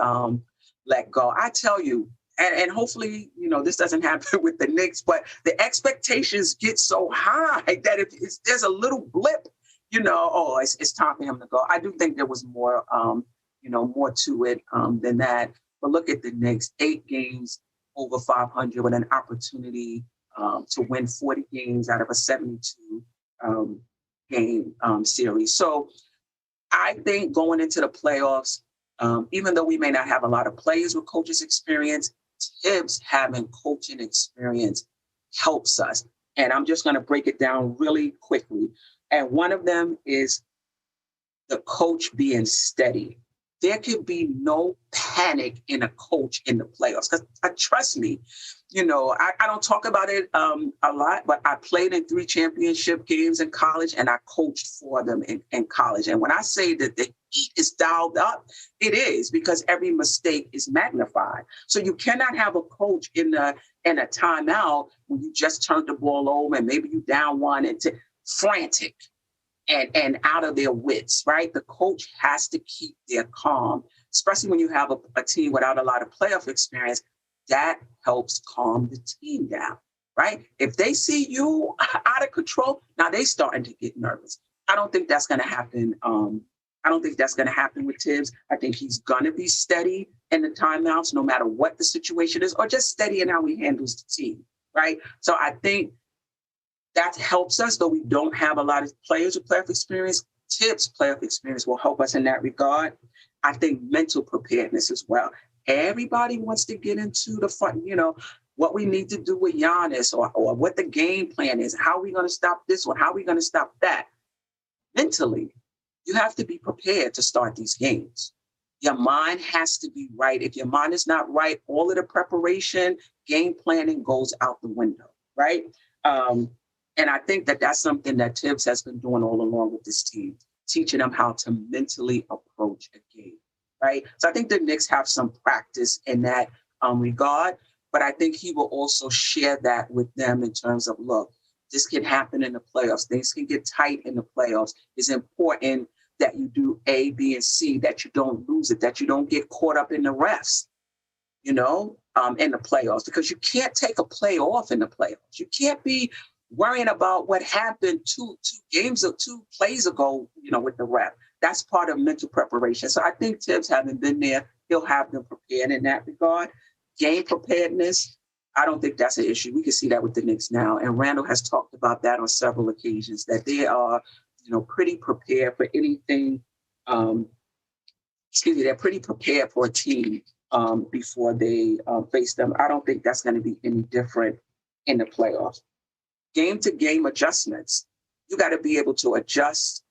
let go, I tell you, and hopefully, this doesn't happen with the Knicks, but the expectations get so high that if there's a little blip, it's time for him to go. I do think there was more, more to it than that. But look at the Knicks, 8 games over 500 with an opportunity to win 40 games out of a 72 game series. So I think going into the playoffs, even though we may not have a lot of players with coaches' experience, Tibbs having coaching experience helps us. And I'm just going to break it down really quickly. And one of them is the coach being steady. There could be no panic in a coach in the playoffs. Because trust me, I don't talk about it a lot, but I played in 3 championship games in college, and I coached for them in college. And when I say that the heat is dialed up, it is, because every mistake is magnified. So you cannot have a coach in a timeout when you just turned the ball over and maybe you down 1 and frantic and out of their wits, right? The coach has to keep their calm, especially when you have a team without a lot of playoff experience. That helps calm the team down, right? If they see you out of control, now they starting to get nervous. I don't think that's going to happen. I don't think that's going to happen with Tibbs. I think he's going to be steady in the timeouts, no matter what the situation is, or just steady in how he handles the team, right? So I think that helps us, though we don't have a lot of players with playoff experience. Tibbs' playoff experience will help us in that regard. I think mental preparedness as well. Everybody wants to get into the fun, what we need to do with Giannis or what the game plan is. How are we going to stop this one? How are we going to stop that? Mentally, you have to be prepared to start these games. Your mind has to be right. If your mind is not right, all of the preparation, game planning goes out the window, right? And I think that that's something that Tibbs has been doing all along with this team, teaching them how to mentally approach a game, right? So I think the Knicks have some practice in that regard, but I think he will also share that with them in terms of, look, this can happen in the playoffs. Things can get tight in the playoffs. It's important that you do A, B, and C, that you don't lose it, that you don't get caught up in the refs, in the playoffs, because you can't take a play off in the playoffs. You can't be worrying about what happened two plays ago, with the ref. That's part of mental preparation. So I think Tibbs, having been there, he'll have them prepared in that regard. Game preparedness, I don't think that's an issue. We can see that with the Knicks now. And Randall has talked about that on several occasions, that they are, pretty prepared for anything. They're pretty prepared for a team before they face them. I don't think that's going to be any different in the playoffs. Game-to-game adjustments. You got to be able to adjust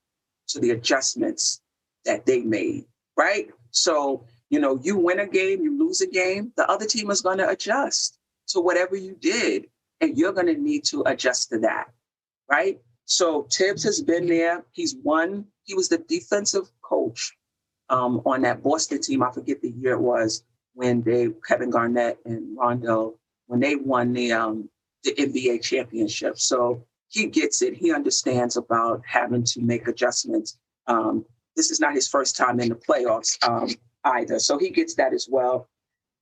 to the adjustments that they made, right? So, you win a game, you lose a game, the other team is going to adjust to whatever you did, and you're going to need to adjust to that, right? So Tibbs has been there. He's won. He was the defensive coach on that Boston team. I forget the year it was when Kevin Garnett and Rondo, when they won the NBA championship. So he gets it. He understands about having to make adjustments. This is not his first time in the playoffs either. So he gets that as well.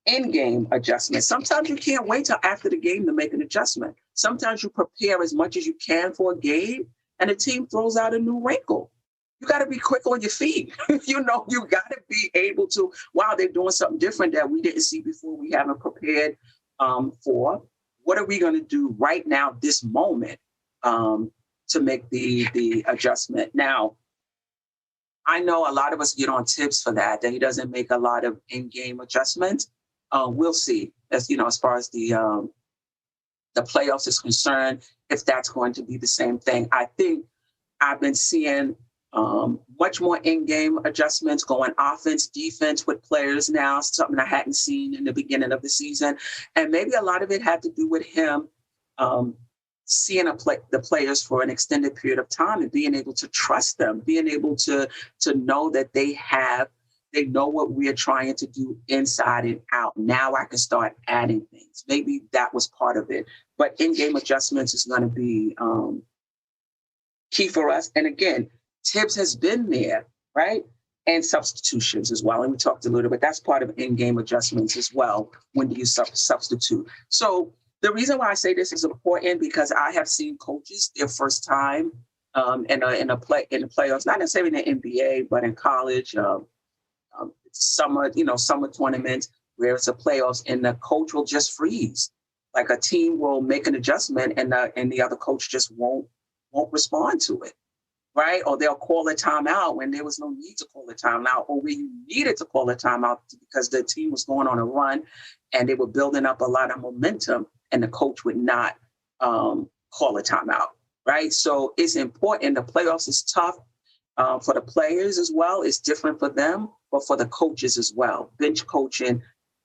In-game adjustments. Sometimes you can't wait till after the game to make an adjustment. Sometimes you prepare as much as you can for a game, and the team throws out a new wrinkle. You got to be quick on your feet. You got to be able to, wow, they're doing something different that we didn't see before, we haven't prepared for. What are we going to do right now, this moment, to make the adjustment? Now, I know a lot of us get on Tibbs for that he doesn't make a lot of in-game adjustments. We'll see, as far as the playoffs is concerned, if that's going to be the same thing. I think I've been seeing much more in-game adjustments going offense, defense with players now, something I hadn't seen in the beginning of the season. And maybe a lot of it had to do with him seeing the players for an extended period of time and being able to trust them, being able to know that they know what we are trying to do inside and out. Now I can start adding things. Maybe that was part of it. But in-game adjustments is going to be key for us. And again, Tibbs has been there, right? And substitutions as well. And we talked a little bit. That's part of in-game adjustments as well. When do you substitute? So the reason why I say this is important, because I have seen coaches their first time in the playoffs, not necessarily in the NBA, but in college, summer tournaments where it's a playoffs, and the coach will just freeze. Like a team will make an adjustment and the other coach just won't respond to it, right? Or they'll call a timeout when there was no need to call a timeout, or where you needed to call a timeout because the team was going on a run and they were building up a lot of momentum, and the coach would not call a timeout, right? So it's important. The playoffs is tough for the players as well. It's different for them, but for the coaches as well. Bench coaching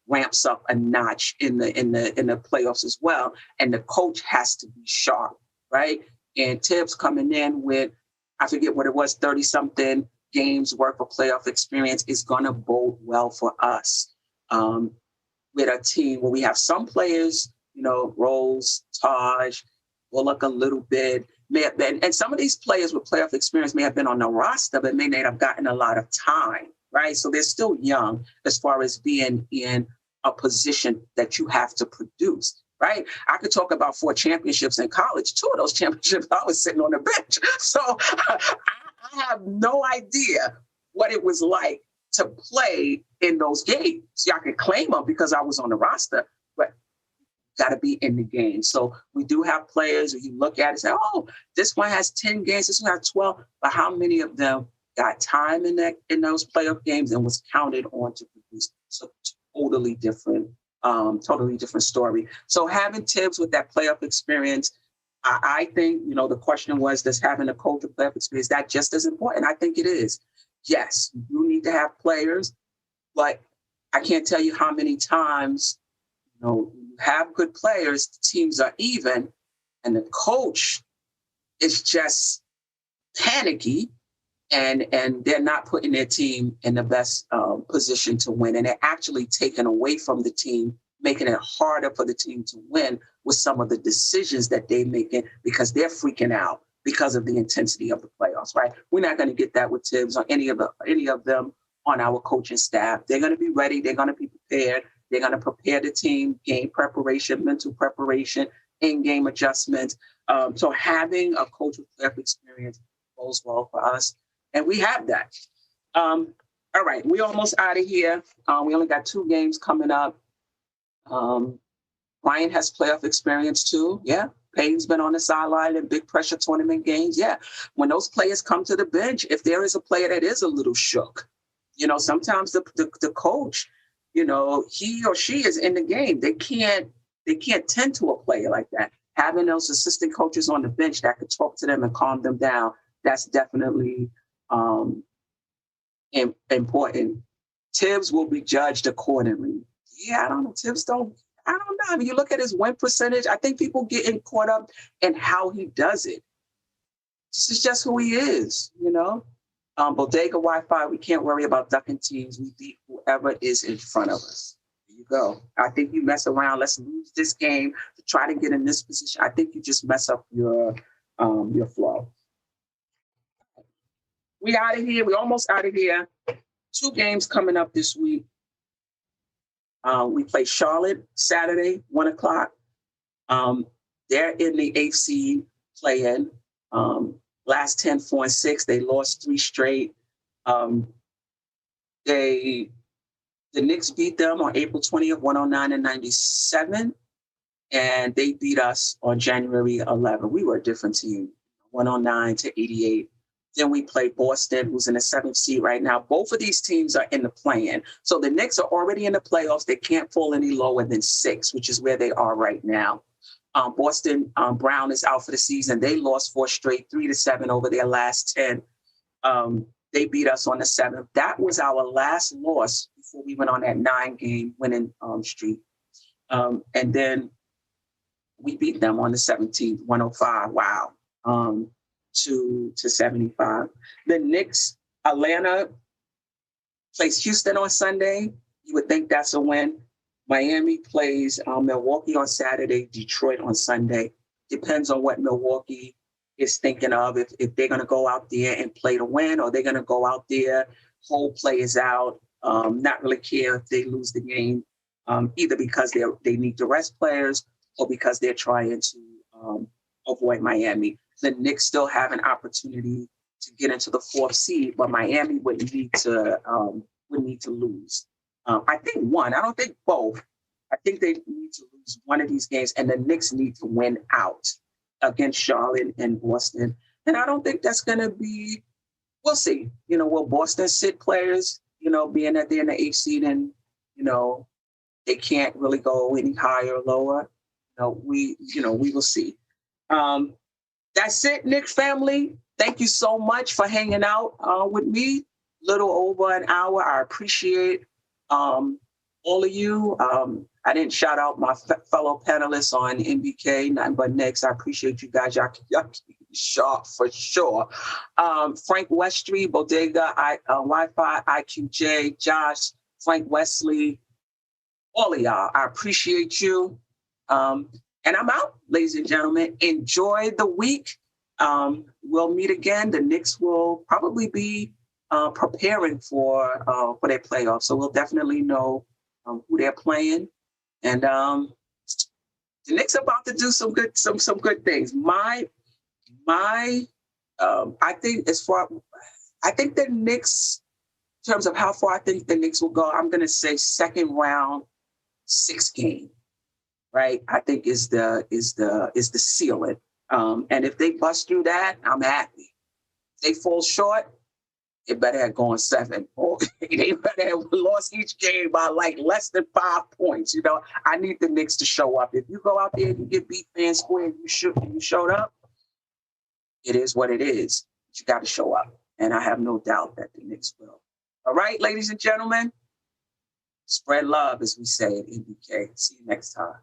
ramps up a notch in the playoffs as well, and the coach has to be sharp, right? And Tibbs coming in with, I forget what it was, 30-something games worth of playoff experience is going to bode well for us with a team where we have some players, Rose, Taj, Bullock a little bit, may have been, and some of these players with playoff experience may have been on the roster, but may not have gotten a lot of time, right? So they're still young as far as being in a position that you have to produce. right? I could talk about 4 championships in college. 2 of those championships, I was sitting on the bench. So I have no idea what it was like to play in those games. See, I could claim them because I was on the roster, but got to be in the game. So we do have players where you look at it and say, oh, this one has 10 games, this one has 12. But how many of them got time in those playoff games and was counted on to produce? So totally different story. So having Tibbs with that playoff experience, I think, the question was, does having a coach with playoff experience, that just as important? I think it is. Yes, you need to have players, but I can't tell you how many times, you have good players, the teams are even, and the coach is just panicky, and they're not putting their team in the best position to win. And they're actually taking away from the team, making it harder for the team to win with some of the decisions that they're making because they're freaking out because of the intensity of the playoffs, right? We're not going to get that with Tibbs or any of them on our coaching staff. They're going to be ready. They're going to be prepared. They're going to prepare the team, game preparation, mental preparation, in-game adjustments. So having a coach with playoff experience goes well for us. And we have that. All right, we're almost out of here. We only got 2 games coming up. Ryan has playoff experience too. Yeah. Payne's been on the sideline in big pressure tournament games. Yeah. When those players come to the bench, if there is a player that is a little shook, sometimes the coach, he or she is in the game. They can't tend to a player like that. Having those assistant coaches on the bench that could talk to them and calm them down, that's definitely important. Tibbs will be judged accordingly. Yeah, I don't know. I don't know. I mean, you look at his win percentage, I think people getting caught up in how he does it. This is just who he is, Bodega Wi-Fi, we can't worry about ducking teams. We beat whoever is in front of us. There you go. I think you mess around. Let's lose this game to try to get in this position. I think you just mess up your flow. We out of here. We're almost out of here. 2 games coming up this week. We play Charlotte Saturday, 1:00. They're in the 8th seed play-in. Last 10, 4-6. They lost 3 straight. The Knicks beat them on April 20th, 109-97. And they beat us on January 11th. We were a different team, 109-88. Then we play Boston, who's in the 7th seed right now. Both of these teams are in the play-in. So the Knicks are already in the playoffs. They can't fall any lower than 6, which is where they are right now. Boston, Brown is out for the season. They lost 4 straight, 3-7 over their last 10. They beat us on the 7th. That was our last loss before we went on that 9-game winning streak. And then we beat them on the 17th, 105. Wow. To 75. The Knicks, Atlanta plays Houston on Sunday. You would think that's a win. Miami plays Milwaukee on Saturday, Detroit on Sunday. Depends on what Milwaukee is thinking of. If they're going to go out there and play to win, or they're going to go out there, whole players out, not really care if they lose the game, either because they need to rest players or because they're trying to avoid Miami. The Knicks still have an opportunity to get into the 4th seed, but Miami would need to lose. I think one. I don't think both. I think they need to lose one of these games, and the Knicks need to win out against Charlotte and Boston. And I don't think that's going to be. We'll see. Will Boston sit players? Being that they're in the 8th seed and they can't really go any higher or lower. We will see. That's it, Knicks family. Thank you so much for hanging out with me. Little over an hour. I appreciate all of you. I didn't shout out my fellow panelists on MBK, nothing but Knicks. I appreciate you guys. Y'all keep sharp for sure. Frank Westry, Bodega, Wi-Fi, IQJ, Josh, Frank Wesley, all of y'all. I appreciate you. And I'm out, ladies and gentlemen. Enjoy the week. We'll meet again. The Knicks will probably be preparing for their playoffs. So we'll definitely know who they're playing. And The Knicks are about to do some good things. I think I think the Knicks, in terms of how far I think the Knicks will go, I'm going to say second round, 6 game, right? I think is the ceiling. And if they bust through that, I'm happy. If they fall short, they better have gone 7. Or they better have lost each game by like less than 5 points. You know, I need the Knicks to show up. If you go out there and you get beat fair and square, you showed up, it is what it is. But you got to show up. And I have no doubt that the Knicks will. All right, ladies and gentlemen, spread love, as we say at NBK. See you next time.